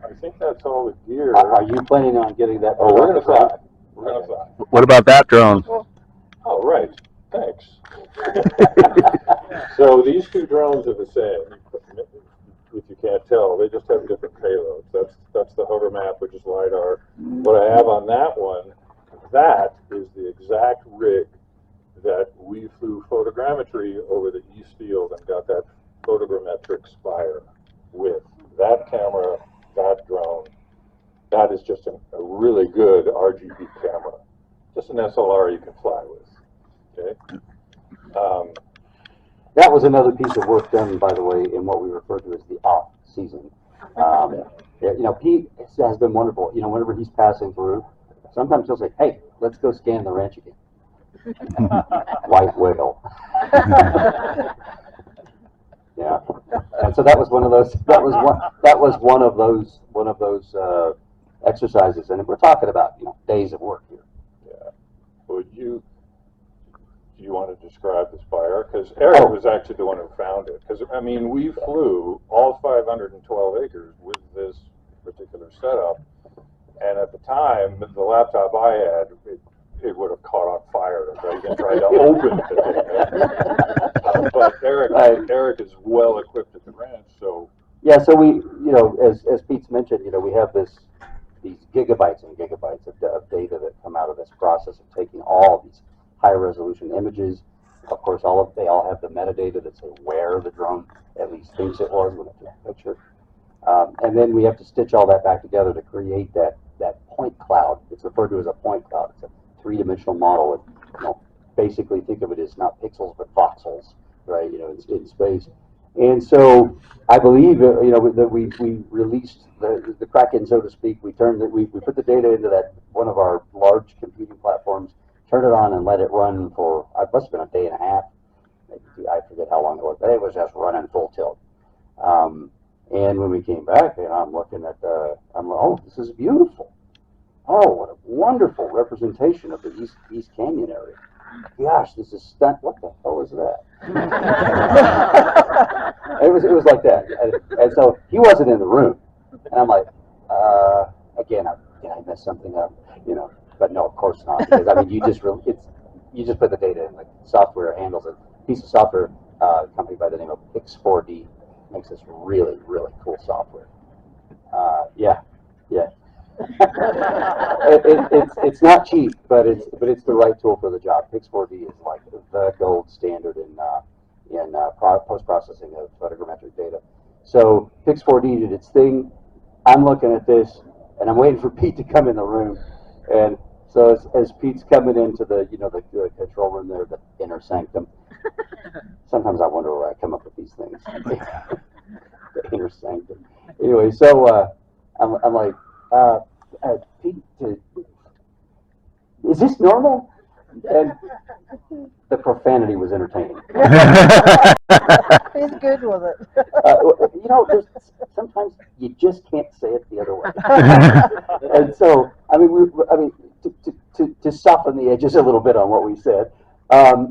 I think that's all the gear. Are you planning on getting that? Oh, we're gonna fly. We're gonna fly. What about that drone? Oh, right. Thanks. So these two drones are the same. If you can't tell, they just have different payloads. That's the hover map, which is lidar. What I have on that one, that is the exact rig that we flew photogrammetry over the East Field and got that photogrammetric spire with. That camera, that drone, that is just a really good RGB camera. Just an SLR you can fly with. Okay. That was another piece of work done, by the way, in what we refer to as the off season. Pete has been wonderful. Whenever he's passing through, sometimes he'll say, "Hey, let's go scan the ranch again." White whale. Yeah, and so that was one of those. That was one of those exercises, and we're talking about days of work here. Yeah. Would you want to describe the spire? Because Erik was actually the one who found it. Because we flew all 512 acres with this particular setup, and at the time, the laptop I had, it would have caught on fire if I even tried to open it. But Erik is well equipped at the ranch, so. Yeah, so we, as Pete's mentioned, we have these gigabytes and gigabytes of data that come out of this process of taking all these high resolution images. Of course, they all have the metadata that say where the drone at least thinks it was when it took a picture. And then we have to stitch all that back together to create that point cloud. It's referred to as a point cloud. It's a three-dimensional model. Basically think of it as not pixels but voxels, right? In space. And so I believe that we released the Kraken, so to speak. We put the data into that one of our large computing platforms, turned it on, and let it run for it must have been a day and a half. Maybe, I forget how long it was, but it was just running full tilt. And when we came back, I'm looking at oh, this is beautiful. Oh, what a wonderful representation of the East Canyon area. Gosh, this is stunt. What the hell is that? It was like that. And so he wasn't in the room. And I'm like, again, did I mess something up? But no, of course not. Because you just put the data in. Like, software handles it. A piece of software, company by the name of Pix4D makes this really, really cool software. Yeah. It's not cheap, but it's the right tool for the job. Pix4D is like the gold standard in post processing of photogrammetric data. So Pix4D did its thing. I'm looking at this, and I'm waiting for Pete to come in the room. And so as Pete's coming into the the control room there, the inner sanctum. Sometimes I wonder where I come up with these things. The inner sanctum. Anyway, so I'm like, Pete, is this normal? And the profanity was entertaining. He's good with it. Sometimes you just can't say it the other way. And so, to soften the edges a little bit on what we said,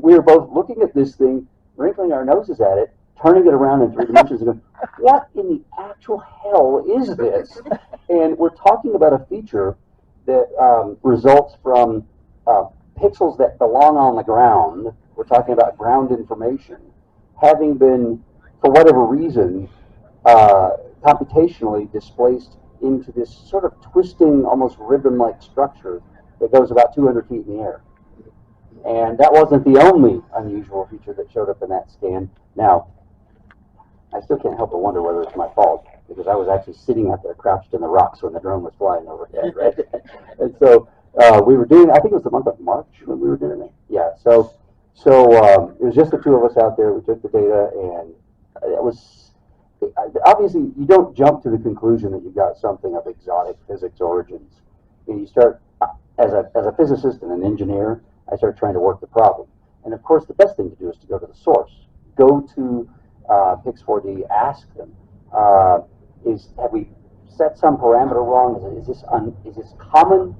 we were both looking at this thing, wrinkling our noses at it, turning it around in 3 dimensions and going, what in the actual hell is this? And we're talking about a feature that results from pixels that belong on the ground. We're talking about ground information having been, for whatever reason, computationally displaced into this sort of twisting, almost ribbon-like structure that goes about 200 feet in the air. And that wasn't the only unusual feature that showed up in that scan. Now, I still can't help but wonder whether it's my fault, because I was actually sitting out there crouched in the rocks when the drone was flying overhead, right? And so we were doing, I think it was the month of March when we were doing it. Yeah, so it was just the two of us out there. We took the data, and it was, obviously, you don't jump to the conclusion that you've got something of exotic physics origins. You start, as a physicist and an engineer, I start trying to work the problem. And of course, the best thing to do is to go to the source. Go to Pix4D, ask them, have we set some parameter wrong? Is this common?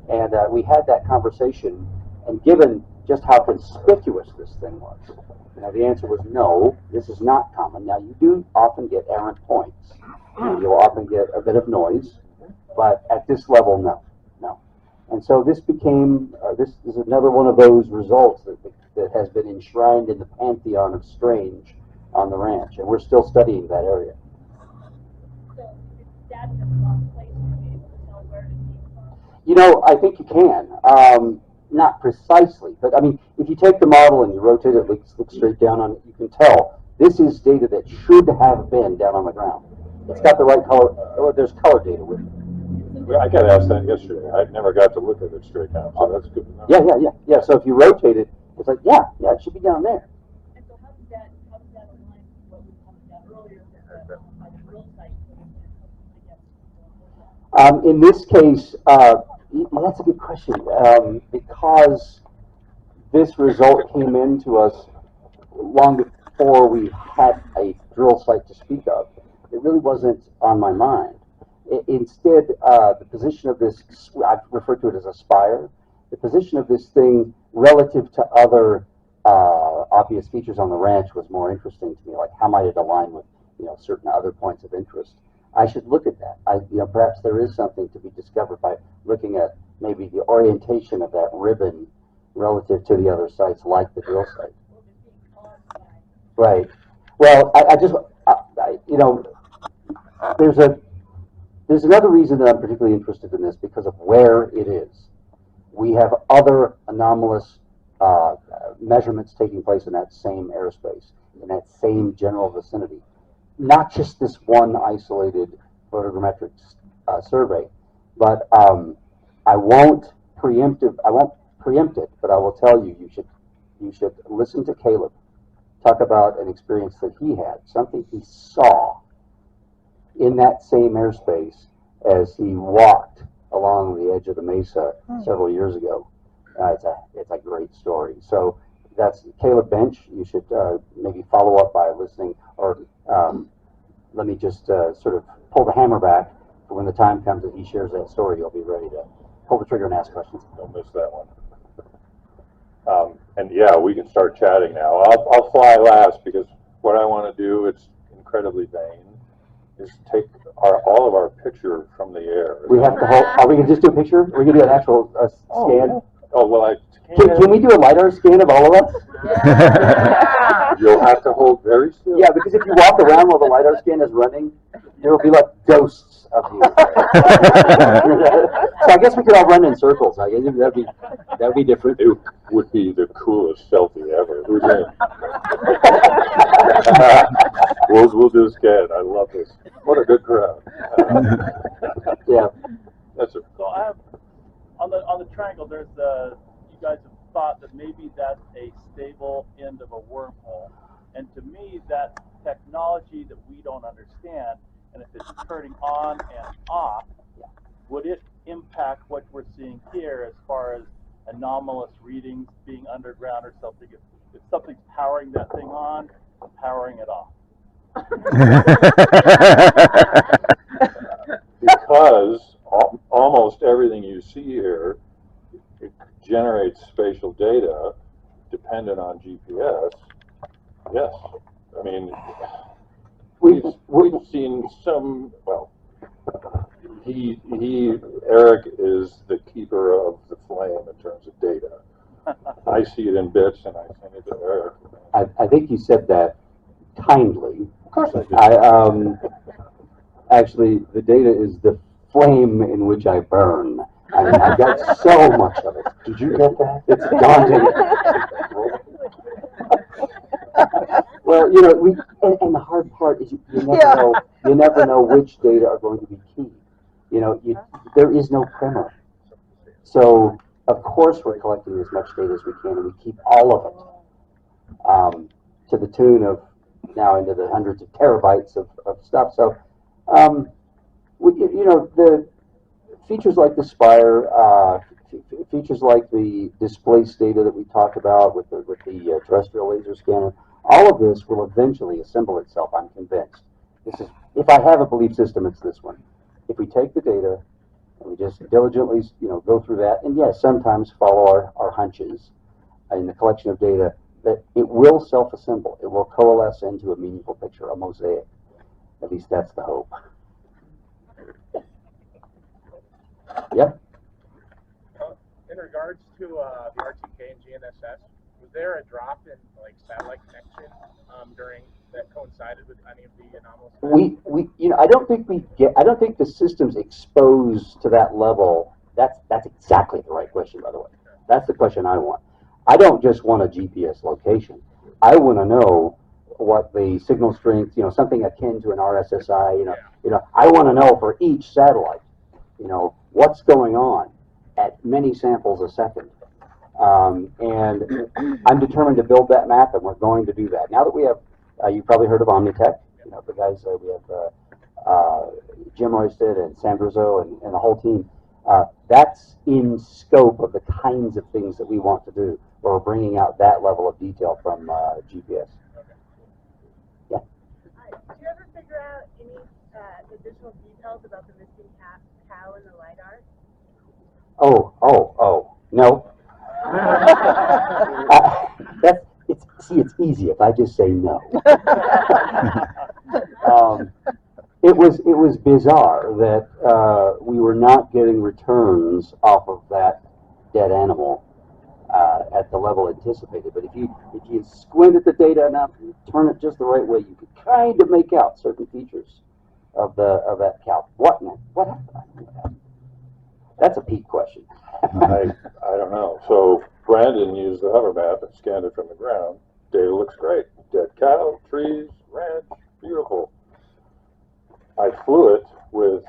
And we had that conversation, and given just how conspicuous this thing was, the answer was no, this is not common. Now, you do often get errant points. You'll often get a bit of noise, but at this level, no. And so this became, this is another one of those results that has been enshrined in the pantheon of strange on the ranch, and we're still studying that area. So, if that's in the wrong place, you'll be able to tell where to keep from? I think you can. Not precisely, but I mean, if you take the model and you rotate it, look straight down on it, you can tell this is data that should have been down on the ground. It's got the right color. Oh, there's color data with it. I got asked that yesterday. I never got to look at it straight down, so that's good to know. Yeah. So if you rotate it, it's like, yeah, it should be down there. And so how does that align with what we talked about earlier with the drill site? In this case, that's a good question, because this result came into us long before we had a drill site to speak of. It really wasn't on my mind. Instead, the position of this, I've referred to it as a spire, the position of this thing relative to other obvious features on the ranch was more interesting to me, like how might it align with certain other points of interest. I should look at that. Perhaps there is something to be discovered by looking at maybe the orientation of that ribbon relative to the other sites, like the drill site. Right. Well, there's another reason that I'm particularly interested in this, because of where it is. We have other anomalous measurements taking place in that same airspace, in that same general vicinity. Not just this one isolated photogrammetric survey, but I won't preempt it, but I will tell you, you should listen to Caleb talk about an experience that he had, something he saw in that same airspace as he walked along the edge of the mesa several years ago. It's a great story. So that's Caleb Bench. You should maybe follow up by listening, or let me just sort of pull the hammer back for when the time comes that he shares that story. You'll be ready to pull the trigger and ask questions. Don't miss that one. And yeah, we can start chatting now. I'll fly last, because what I want to do, it's incredibly vain, is take all of our picture from the air. We have to hold. Are we gonna just do a picture? Are we gonna do an actual scan? Oh, well, Can we do a lidar scan of all of us? You'll have to hold very still. Yeah, because if you walk around while the lidar scan is running, there will be like ghosts of you. So I guess we could all run in circles. I guess that'd be different. It would be the coolest selfie ever. Who's in? We'll do a scan. I love this. What a good crowd. Yeah. That's a, So I have on the triangle. There's you guys have thought that maybe that's a stable end of a wormhole, and to me that's technology that we don't understand. And if it's turning on and off, would it impact what we're seeing here as far as anomalous readings being underground or something? If something's powering that thing on, powering it off. because almost everything you see here, it generates spatial data dependent on GPS. Yes, I mean, We, we've seen some, well, Eric is the keeper of the flame in terms of data. I see it in bits and I send it to Eric. I think you said that kindly. Of course I do. Actually, the data is the flame in which I burn. I mean, I've got so much of it. Did you get that? It's daunting. Well, you know, and the hard part is you never know which data are going to be key. You know, there is no primer. So, of course, we're collecting as much data as we can, and we keep all of it, to the tune of now into the hundreds of terabytes of stuff. So, you know, the features like the Spire, features like the displaced data that we talked about with the terrestrial laser scanner, all of this will eventually assemble itself, I'm convinced. This is, if I have a belief system, it's this one. If we take the data and we just diligently, you know, go through that, and yes, sometimes follow our hunches in the collection of data, that it will self-assemble. It will coalesce into a meaningful picture, a mosaic. At least that's the hope. Yep. In regards to the RTK and GNSS, was there a drop in like satellite connection during that coincided with any of the anomalous events? We you know, I don't think the system's exposed to that level. That's exactly the right question, by the way. That's the question I want. I don't just want a GPS location. I want to know what the signal strength, you know, something akin to an RSSI, you know, I want to know for each satellite, you know, what's going on at many samples a second. And I'm determined to build that map, and we're going to do that. Now that we have, you've probably heard of Omnitech, you know, the guys, we have Jim Roysted and Sam Brazo and the whole team. That's in scope of the kinds of things that we want to do, where we're bringing out that level of detail from GPS. Yeah. Did you ever figure out any additional details about the missing cow in the lidar? Oh, no. It's easy if I just say no. It was bizarre that we were not getting returns off of that dead animal at the level anticipated. But if you squint at the data enough, and turn it just the right way, you could kind of make out certain features of that cow. What happened? That's a Pete question. I don't know. So Brandon used the hover map and scanned it from the ground. Data looks great. Dead cow, trees, ranch, beautiful. I flew it with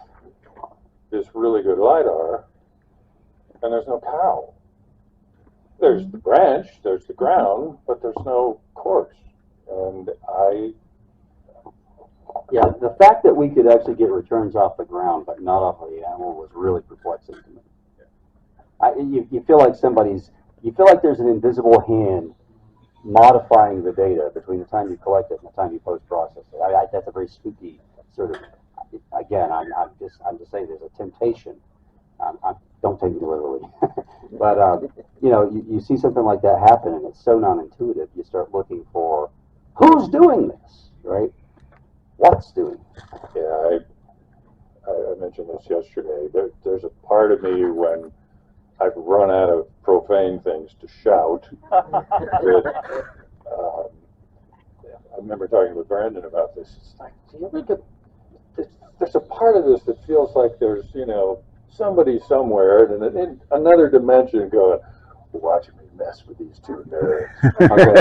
this really good lidar, and there's no cow. There's the branch, there's the ground, but there's no course. And yeah, the fact that we could actually get returns off the ground, but not off of the animal, was really perplexing to me. You feel like there's an invisible hand modifying the data between the time you collect it and the time you post-process it. That's a very spooky sort of. Again, I'm just saying there's a temptation. Don't take me literally, but you know, you see something like that happen, and it's so non-intuitive. You start looking for who's doing this, right? What's doing it? yeah, I mentioned this yesterday. There's a part of me when I've run out of profane things to shout. That, I remember talking with Brandon about this. It's like, do you ever get? There's a part of this that feels like there's, you know, somebody somewhere in another dimension going, watching me mess with these two nerds. Okay,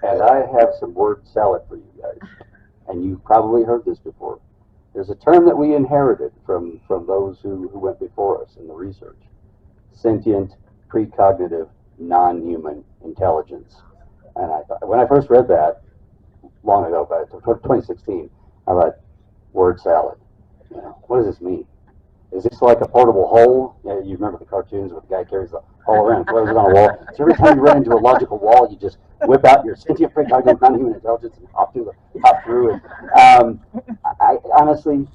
and I have some word salad for you guys, and you've probably heard this before. There's a term that we inherited from those who went before us in the research: sentient, precognitive, non-human intelligence. And I thought, when I first read that long ago, back to 2016, I thought, word salad. You know, what does this mean? Is this like a portable hole? You remember the cartoons where the guy carries the hole around and throws it on a wall? So every time you run into a logical wall, you just whip out your sentient, precognitive, non-human intelligence and hop through it. I honestly,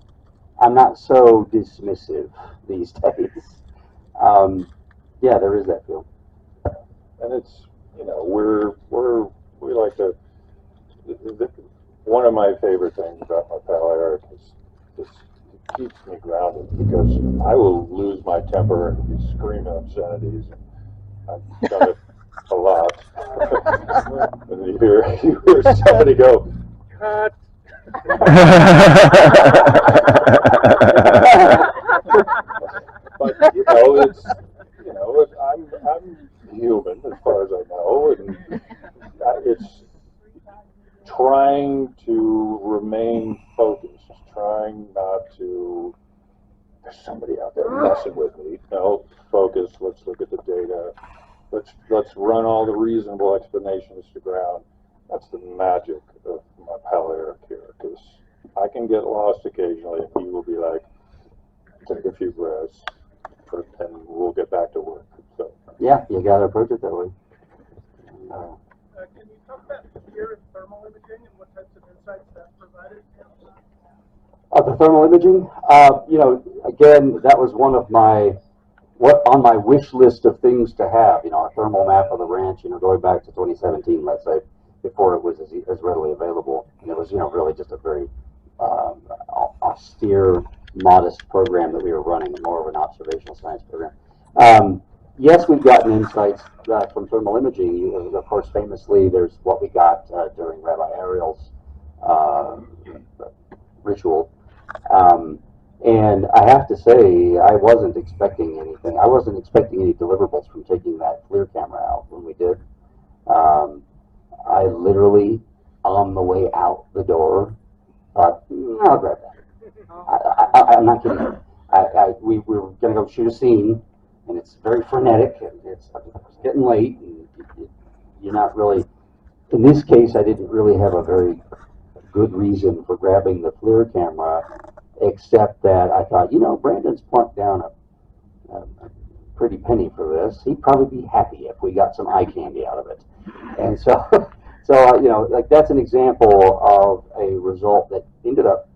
I'm not so dismissive these days. Yeah, there is that feel. And it's, you know, we like to one of my favorite things about my pal Eric is it keeps me grounded because I will lose my temper and be screaming obscenities. I've done it a lot. And you hear somebody go, cut. But I'm human as far as I know, and it's trying to remain focused, trying not to. There's somebody out there messing with me. No, focus. Let's look at the data. Let's run all the reasonable explanations to ground. That's the magic of my pal Eric here, because I can get lost occasionally, and he will be like, take a few breaths, and we'll get back to work. So Yeah, you got to approach it that way. Can you talk about here in thermal imaging and what types of insights that provided? The thermal imaging, again, that was one of on my wish list of things to have, a thermal map of the ranch, going back to 2017, let's say, before it was as readily available. And it was, really just a very austere, modest program that we were running, more of an observational science program. Yes, we've gotten insights from thermal imaging. Of course, famously, there's what we got during Rabbi Ariel's ritual. And I have to say, I wasn't expecting anything. I wasn't expecting any deliverables from taking that FLIR camera out when we did. I literally, on the way out the door, thought, I'll grab that. I'm not kidding. We were going to go shoot a scene, and it's very frenetic, and it's getting late, and you're not really, in this case, I didn't really have a very good reason for grabbing the FLIR camera, except that I thought, Brandon's plunked down a pretty penny for this. He'd probably be happy if we got some eye candy out of it. And so, that's an example of a result that ended up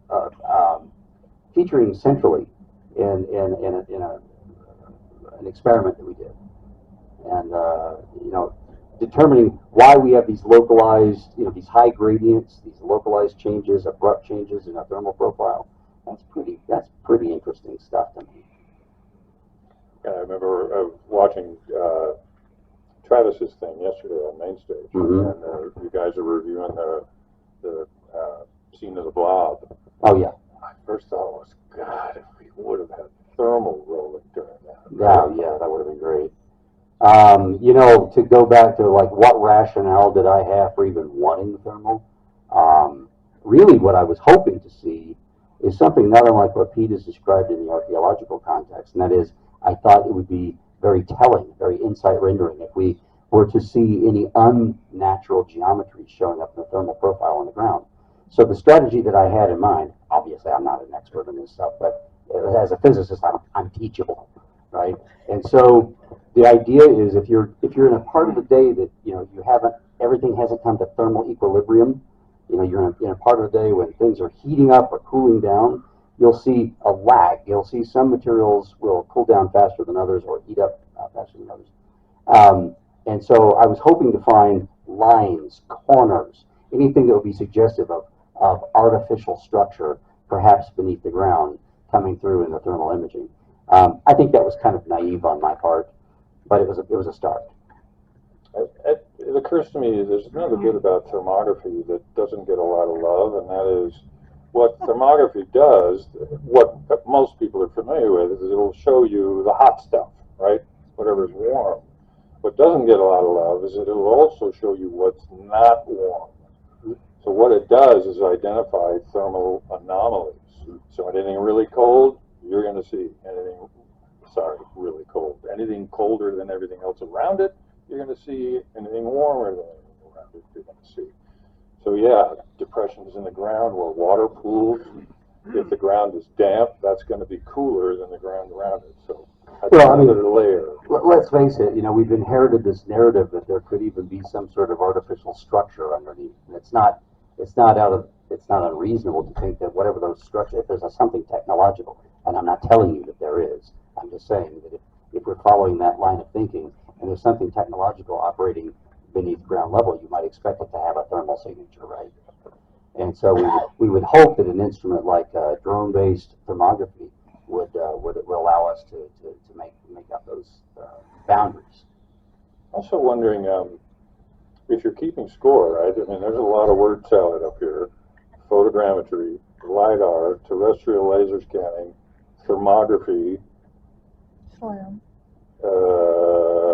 featuring centrally in an experiment that we did. And, determining why we have these localized, these high gradients, these localized changes, abrupt changes in a thermal profile. That's pretty interesting stuff to me. Yeah, I remember watching Travis's thing yesterday on Main Stage, and you guys are reviewing the scene of the blob. Oh yeah. My first thought was, God, if we would have had thermal rolling during that. Yeah, that would have been great. To go back to what rationale did I have for even wanting the thermal? Really, what I was hoping to see is something not unlike what Pete has described in the archaeological context, and that is, I thought it would be very telling, very insight rendering, if we were to see any unnatural geometry showing up in the thermal profile on the ground. So the strategy that I had in mind, obviously I'm not an expert in this stuff, but as a physicist, I'm teachable, right? And so the idea is, if you're in a part of the day that everything hasn't come to thermal equilibrium, you're in a part of the day when things are heating up or cooling down, you'll see a lag. You'll see some materials will cool down faster than others or heat up faster than others. And so I was hoping to find lines, corners, anything that would be suggestive of artificial structure, perhaps beneath the ground, coming through in the thermal imaging. I think that was kind of naive on my part, but it was a start. It occurs to me there's another bit about thermography that doesn't get a lot of love, and that is what thermography does, what most people are familiar with, is it'll show you the hot stuff, right? Whatever's warm. What doesn't get a lot of love is that it'll also show you what's not warm. So what it does is identify thermal anomalies. So anything really cold, you're going to see. Really cold. Anything colder than everything else around it, you're going to see. Anything warmer than anything around it, you're going to see. So yeah, depressions in the ground where water pools. If the ground is damp, that's going to be cooler than the ground around it. So that's another layer. Let's face it, we've inherited this narrative that there could even be some sort of artificial structure underneath. And it's not unreasonable to think that whatever those structures, if there's something technological, and I'm not telling you that there is, I'm just saying that if we're following that line of thinking, and there's something technological operating beneath ground level, you might expect it to have a thermal signature, right? And so we would hope that an instrument like drone-based thermography would allow us to make up those boundaries. Also wondering if you're keeping score, right? I mean, there's a lot of word salad up here. Photogrammetry, lidar, terrestrial laser scanning, thermography, Slam.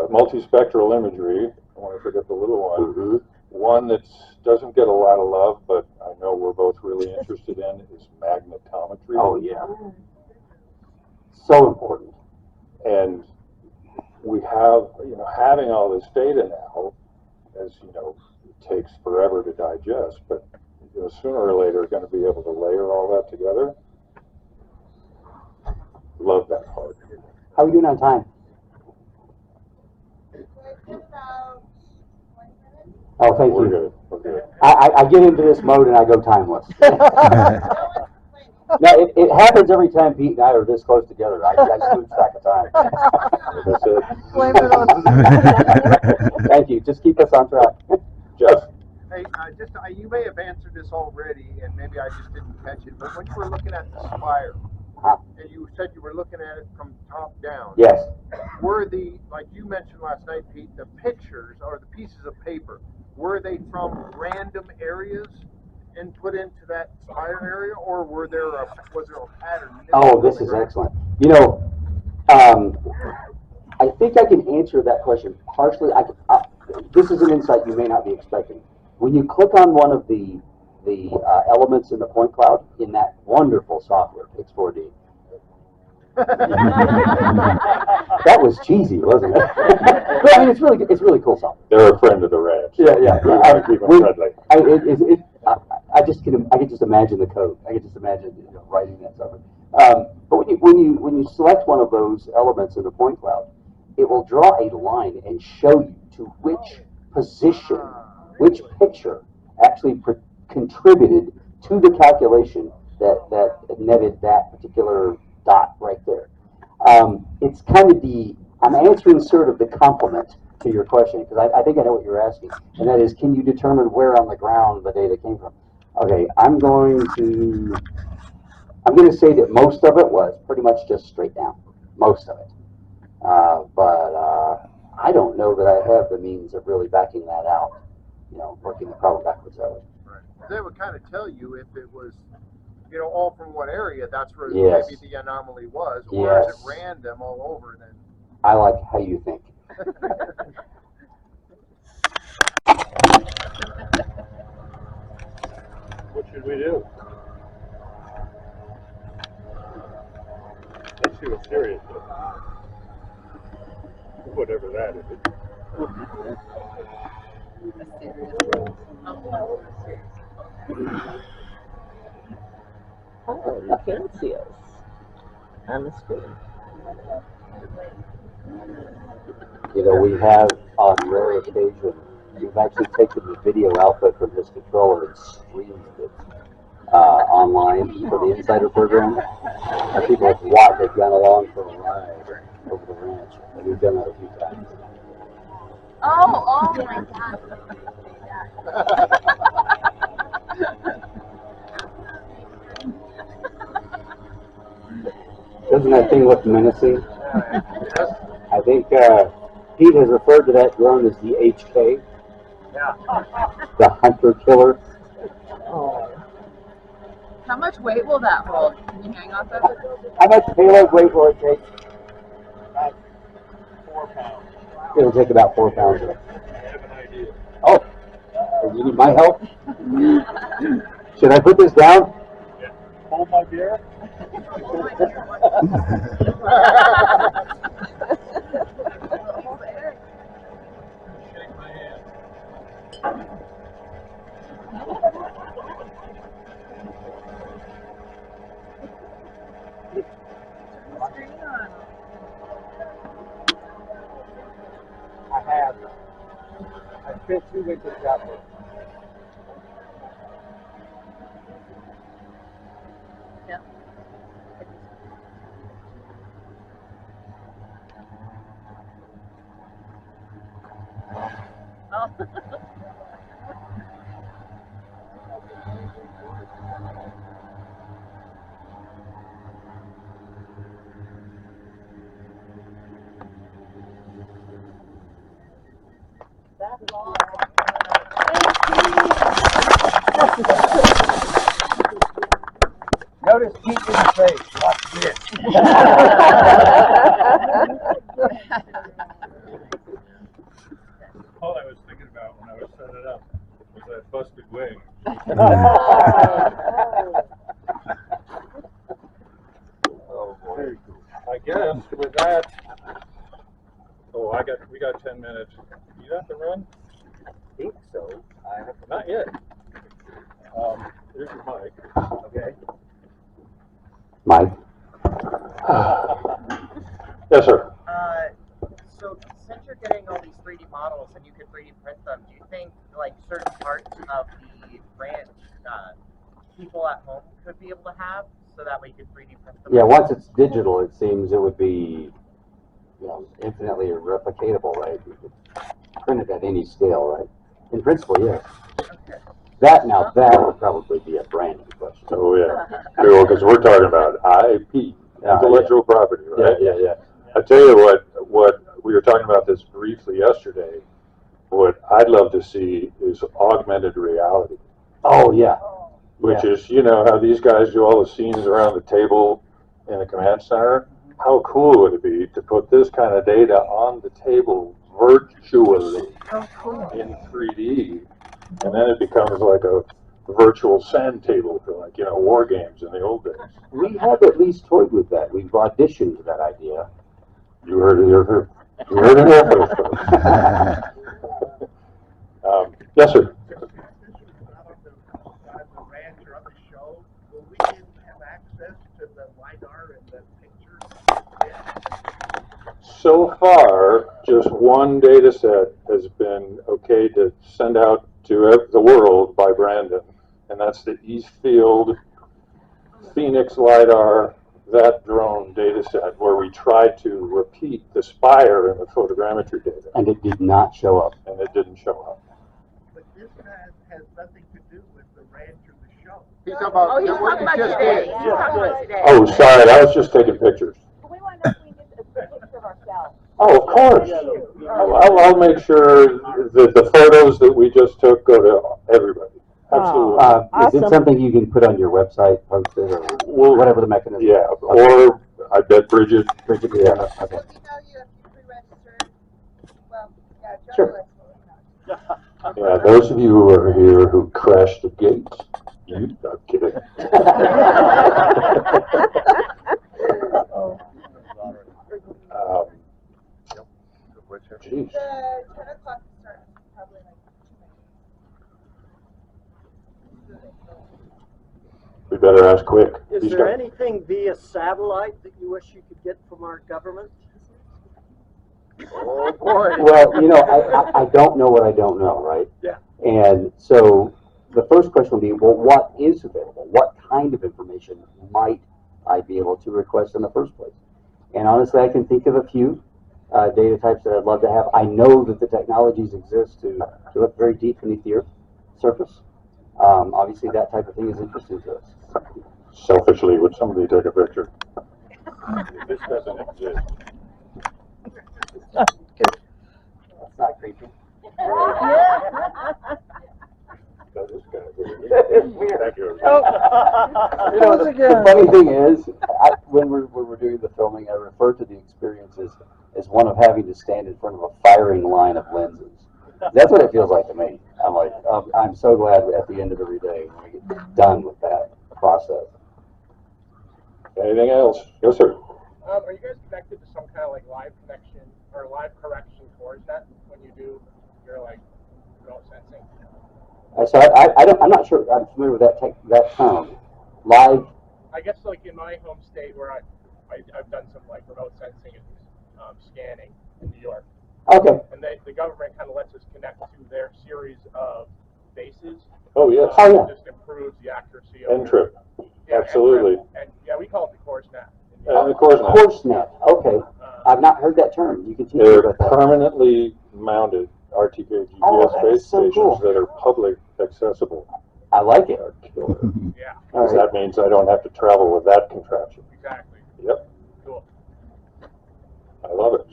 multispectral imagery. I want to forget the little one. Mm-hmm. One that doesn't get a lot of love, but I know we're both really interested in, is magnetometry. Oh yeah, so important. And we have, having all this data now, as you know, it takes forever to digest, but sooner or later, going to be able to layer all that together. Love that part. How are we doing on time? Oh, thank We're you. good. We're good. I get into this mode and I go timeless. No, it happens every time Pete and I are this close together. I lose track of time. That's it. Blame it on. Thank you. Just keep us on track. Jeff. Hey, you may have answered this already, and maybe I just didn't catch it, but when you were looking at the spire, and you said you were looking at it from top down. Yes. Were like you mentioned last night, Pete, the pictures or the pieces of paper, were they from random areas and put into that spire area, or was there a pattern? Oh, this is excellent. I think I can answer that question partially. This is an insight you may not be expecting. When you click on one of the elements in the point cloud in that wonderful software, X4D. That was cheesy, wasn't it? But I mean, it's really cool software. They're a friend of the ranch. Yeah. We want to keep them friendly. I can just imagine the code. I can just imagine writing that software. But when you select one of those elements in the point cloud, it will draw a line and show you to which position, which picture actually contributed to the calculation that netted that particular dot right there. It's kind of I'm answering sort of the complement to your question, because I think I know what you're asking, and that is, can you determine where on the ground the data came from? Okay, I'm going to say that most of it was pretty much just straight down, most of it. But I don't know that I have the means of really backing that out, working the problem backwards that way. Right. That would kind of tell you if it was, all from what area, that's where Yes. maybe the anomaly was, or is it Yes. random all over then? I like how you think. What should we do? Let's see what Sirius does. Whatever that is. Oh, you can see us on the screen. We have on rare occasion, we've actually taken the video output from this controller and streamed it online for the Insider program. And people have watched, they've gone along for a ride over the ranch, and we've done that a few times. Oh my God. Doesn't that thing look menacing? I think Pete has referred to that drone as the HK. Yeah. The hunter killer. Oh. How much weight will that hold? Can you hang off of it? How much payload weight will it take? About 4 pounds. It'll take about 4 pounds. I have an idea. Oh, you need my help? Should I put this down? Yeah. Hold my beer. Shake my hand. I spent 2 weeks at Chapel. Yeah. Oh. Notice Pete didn't say, watch this. All I was thinking about when I was setting it up was that busted wing. Oh boy. I guess with that, we got 10 minutes. You have to run? I think so. Not yet. Here's your mic. Okay. Mike? Yes, sir. So since you're getting all these 3D models and you can 3D print them, do you think like certain parts of the ranch people at home could be able to have, so that way you could 3D print them? Yeah, once it's digital, it seems it would be, infinitely replicatable, right? You could print it at any scale, right? In principle, yes. Okay. That would probably be a brand new question. Oh, yeah. Cool, because we're talking about IP, intellectual property, right? Yeah. I tell you what we were talking about this briefly yesterday. What I'd love to see is augmented reality. Oh, yeah. Which is, how these guys do all the scenes around the table in the command center. How cool would it be to put this kind of data on the table virtually in 3D, and then it becomes like a virtual sand table for war games in the old days. We have at least toyed with that. We've auditioned that idea. You heard it here first. You heard it here first, folks. Yes, sir. So far, just one data set has been okay to send out to the world by Brandon, and that's the Eastfield Phoenix lidar, that drone data set, where we tried to repeat the spire in the photogrammetry data. And it did not show up. And it didn't show up. But this has nothing to do with the ranch or the show. He's talking about Oh, he's what talking you about just today. did. He's talking about today. Oh, sorry, I was just taking pictures. We want to know if we get a picture of ourselves. Oh, of course. I'll make sure that the photos that we just took go to everybody. Absolutely. Is it something you can put on your website, post it, or whatever the mechanism? Yeah, or I bet Bridget. Yeah. Okay. So we know you if you pre-registered. Well, yeah, Sure. Yeah, those of you who are here who crashed the gates, I'm kidding. Geez. The 10 o'clock start probably like 2 minutes. We better ask quick. Is These there guys- anything via satellite that you wish you could get from our government? Oh, boy. Well, I don't know what I don't know, right? Yeah. And so the first question would be, well, what is available? What kind of information might I be able to request in the first place? And honestly, I can think of a few data types that I'd love to have. I know that the technologies exist to look very deep beneath the Earth's surface. Obviously, that type of thing is interesting to us. Selfishly, would somebody take a picture? This doesn't exist. That's not creepy. That is kind of weird. Thank you. The funny thing is, when we're doing the filming, I refer to the experience as one of having to stand in front of a firing line of lenses. That's what it feels like to me. I'm like, I'm so glad at the end of every day when we get done with that process. Anything else? Yes, sir. Are you guys connected to some kind of like live connection or live correction towards that when you do your like remote sensing? So I'm not sure I'm familiar with that term. Live. I guess like in my home state where I've done some like remote sensing and scanning in New York. Okay. And the government kind of lets us connect to their series of bases. Oh, yes. Oh, yeah. Just improves the accuracy of N-trip. Yeah, Absolutely. and yeah, we call it the course net. And of course not. CourseNet. Okay. I've not heard that term. You can teach me They're about that. permanently mounted RTK GPS Oh, base that's so stations cool. that are public accessible. I like it. Yeah, All Because right. that means I don't have to travel with that contraption. exactly. Yep, Cool. I love it.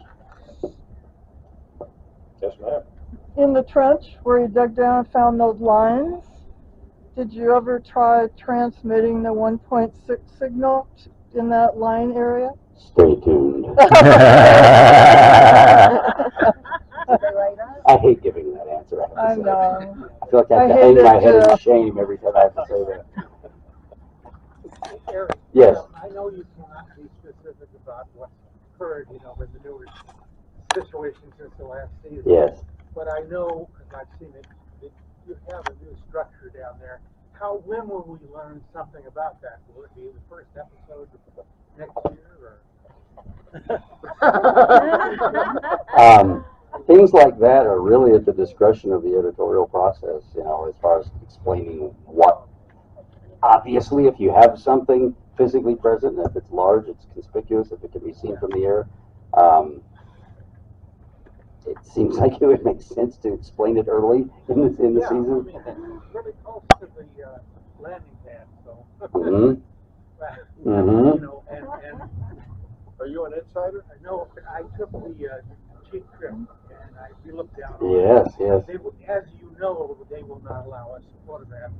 Yes, ma'am. in the trench where you dug down and found those lines, did you ever try transmitting the 1.6 signal in that line area? Stay tuned. I hate giving that answer. I know. I feel like I have to hang my head in shame every time I have to say that. Erik, Yes. I know you cannot be specific about what's occurred, in the newer situation since the last season. Yes. But I know, because I've seen it, that you have a new structure down there. When will we learn something about that? Will it be the first episode of next year, or? Things like that are really at the discretion of the editorial process, as far as explaining what. Obviously, if you have something physically present, if it's large, it's conspicuous, if it can be seen from the air, it seems like it would make sense to explain it early in the season. I mean, it's really close to the landing pad, so. Mm-hmm. And Are you an insider? No, I took the cheap trip, and we looked down. Yes, yes. They, as you know, they will not allow us to photograph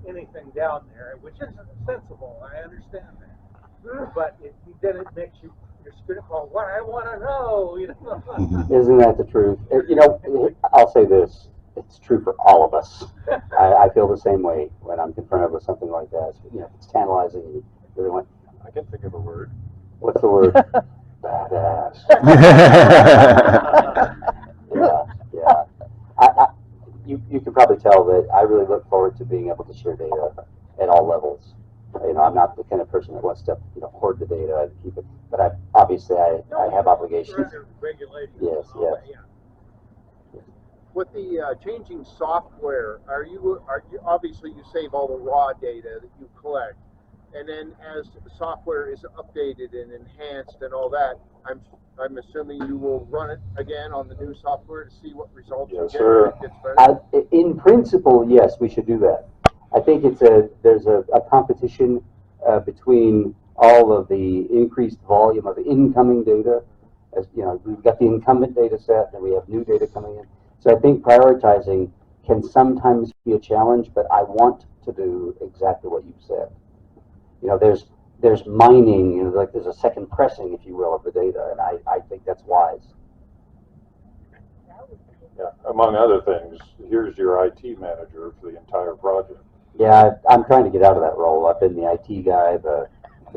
anything down there, which isn't sensible. I understand that, but then it makes your spirit call. What I want to know, Isn't that the truth? I'll say this: it's true for all of us. I feel the same way when I'm confronted with something like that. It's tantalizing. You really want. I can think of a word. What's the word? Badass. Yeah. You can probably tell that I really look forward to being able to share data at all levels. I'm not the kind of person that wants to, hoard the data and keep it. But I have obligations. Yes. With the changing software, are you obviously you save all the raw data that you collect, and then as the software is updated and enhanced and all that, I'm assuming you will run it again on the new software to see what results you get. Sir. It gets better. In principle, yes, we should do that. I think there's a competition between all of the increased volume of incoming data. As we've got the incumbent data set, and we have new data coming in. So I think prioritizing can sometimes be a challenge, but I want to do exactly what you've said. There's mining, like there's a second pressing, if you will, of the data, and I think that's wise. Yeah. Among other things, here's your IT manager for the entire project. Yeah, I'm trying to get out of that role. I've been the IT guy, the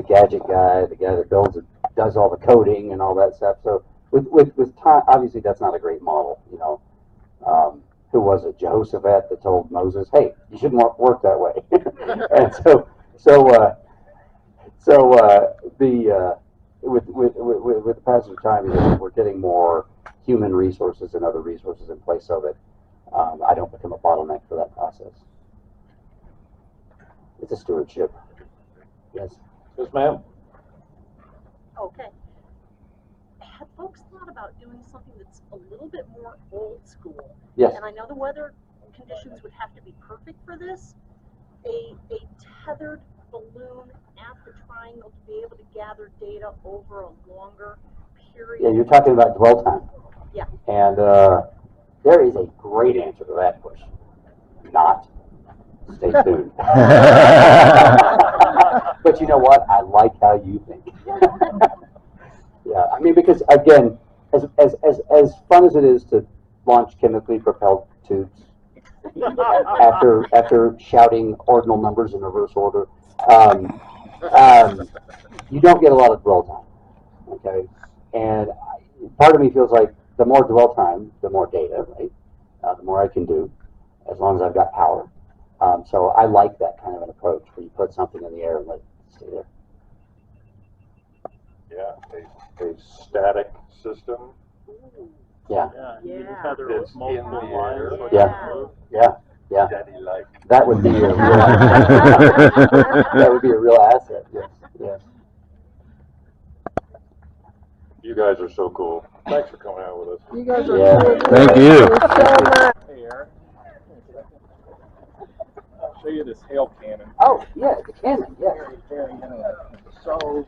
gadget guy, the guy that builds it, does all the coding and all that stuff. So with time, obviously that's not a great model. Who was it? Jehoshaphat that told Moses, "Hey, you shouldn't work that way." And with the passage of time, we're getting more human resources and other resources in place so that I don't become a bottleneck for that process. It's a stewardship. Yes. Yes, ma'am. Okay. Have folks thought about doing something that's a little bit more old school? Yes. And I know the weather conditions would have to be perfect for this. A tethered balloon at the triangle to be able to gather data over a longer period. Yeah, you're talking about dwell time. Yeah. And there is a great answer to that question. Not. Stay tuned. But you know what? I like how you think. Yeah, I mean, because again, as fun as it is to launch chemically propelled tubes after shouting ordinal numbers in reverse order, you don't get a lot of dwell time. Okay, and part of me feels like the more dwell time, the more data, right? The more I can do, as long as I've got power. So I like that kind of an approach where you put something in the air and let it stay there. Yeah, a static system. Yeah. You can tether with multiple lines. Yeah. Daddy-like. That would be a real. That would be a real asset. Yes. You guys are so cool. Thanks for coming out with us. You guys are cool. Thank you. Hey, Erik. I'll show you this hail cannon. Oh, yeah, the cannon. Yeah. So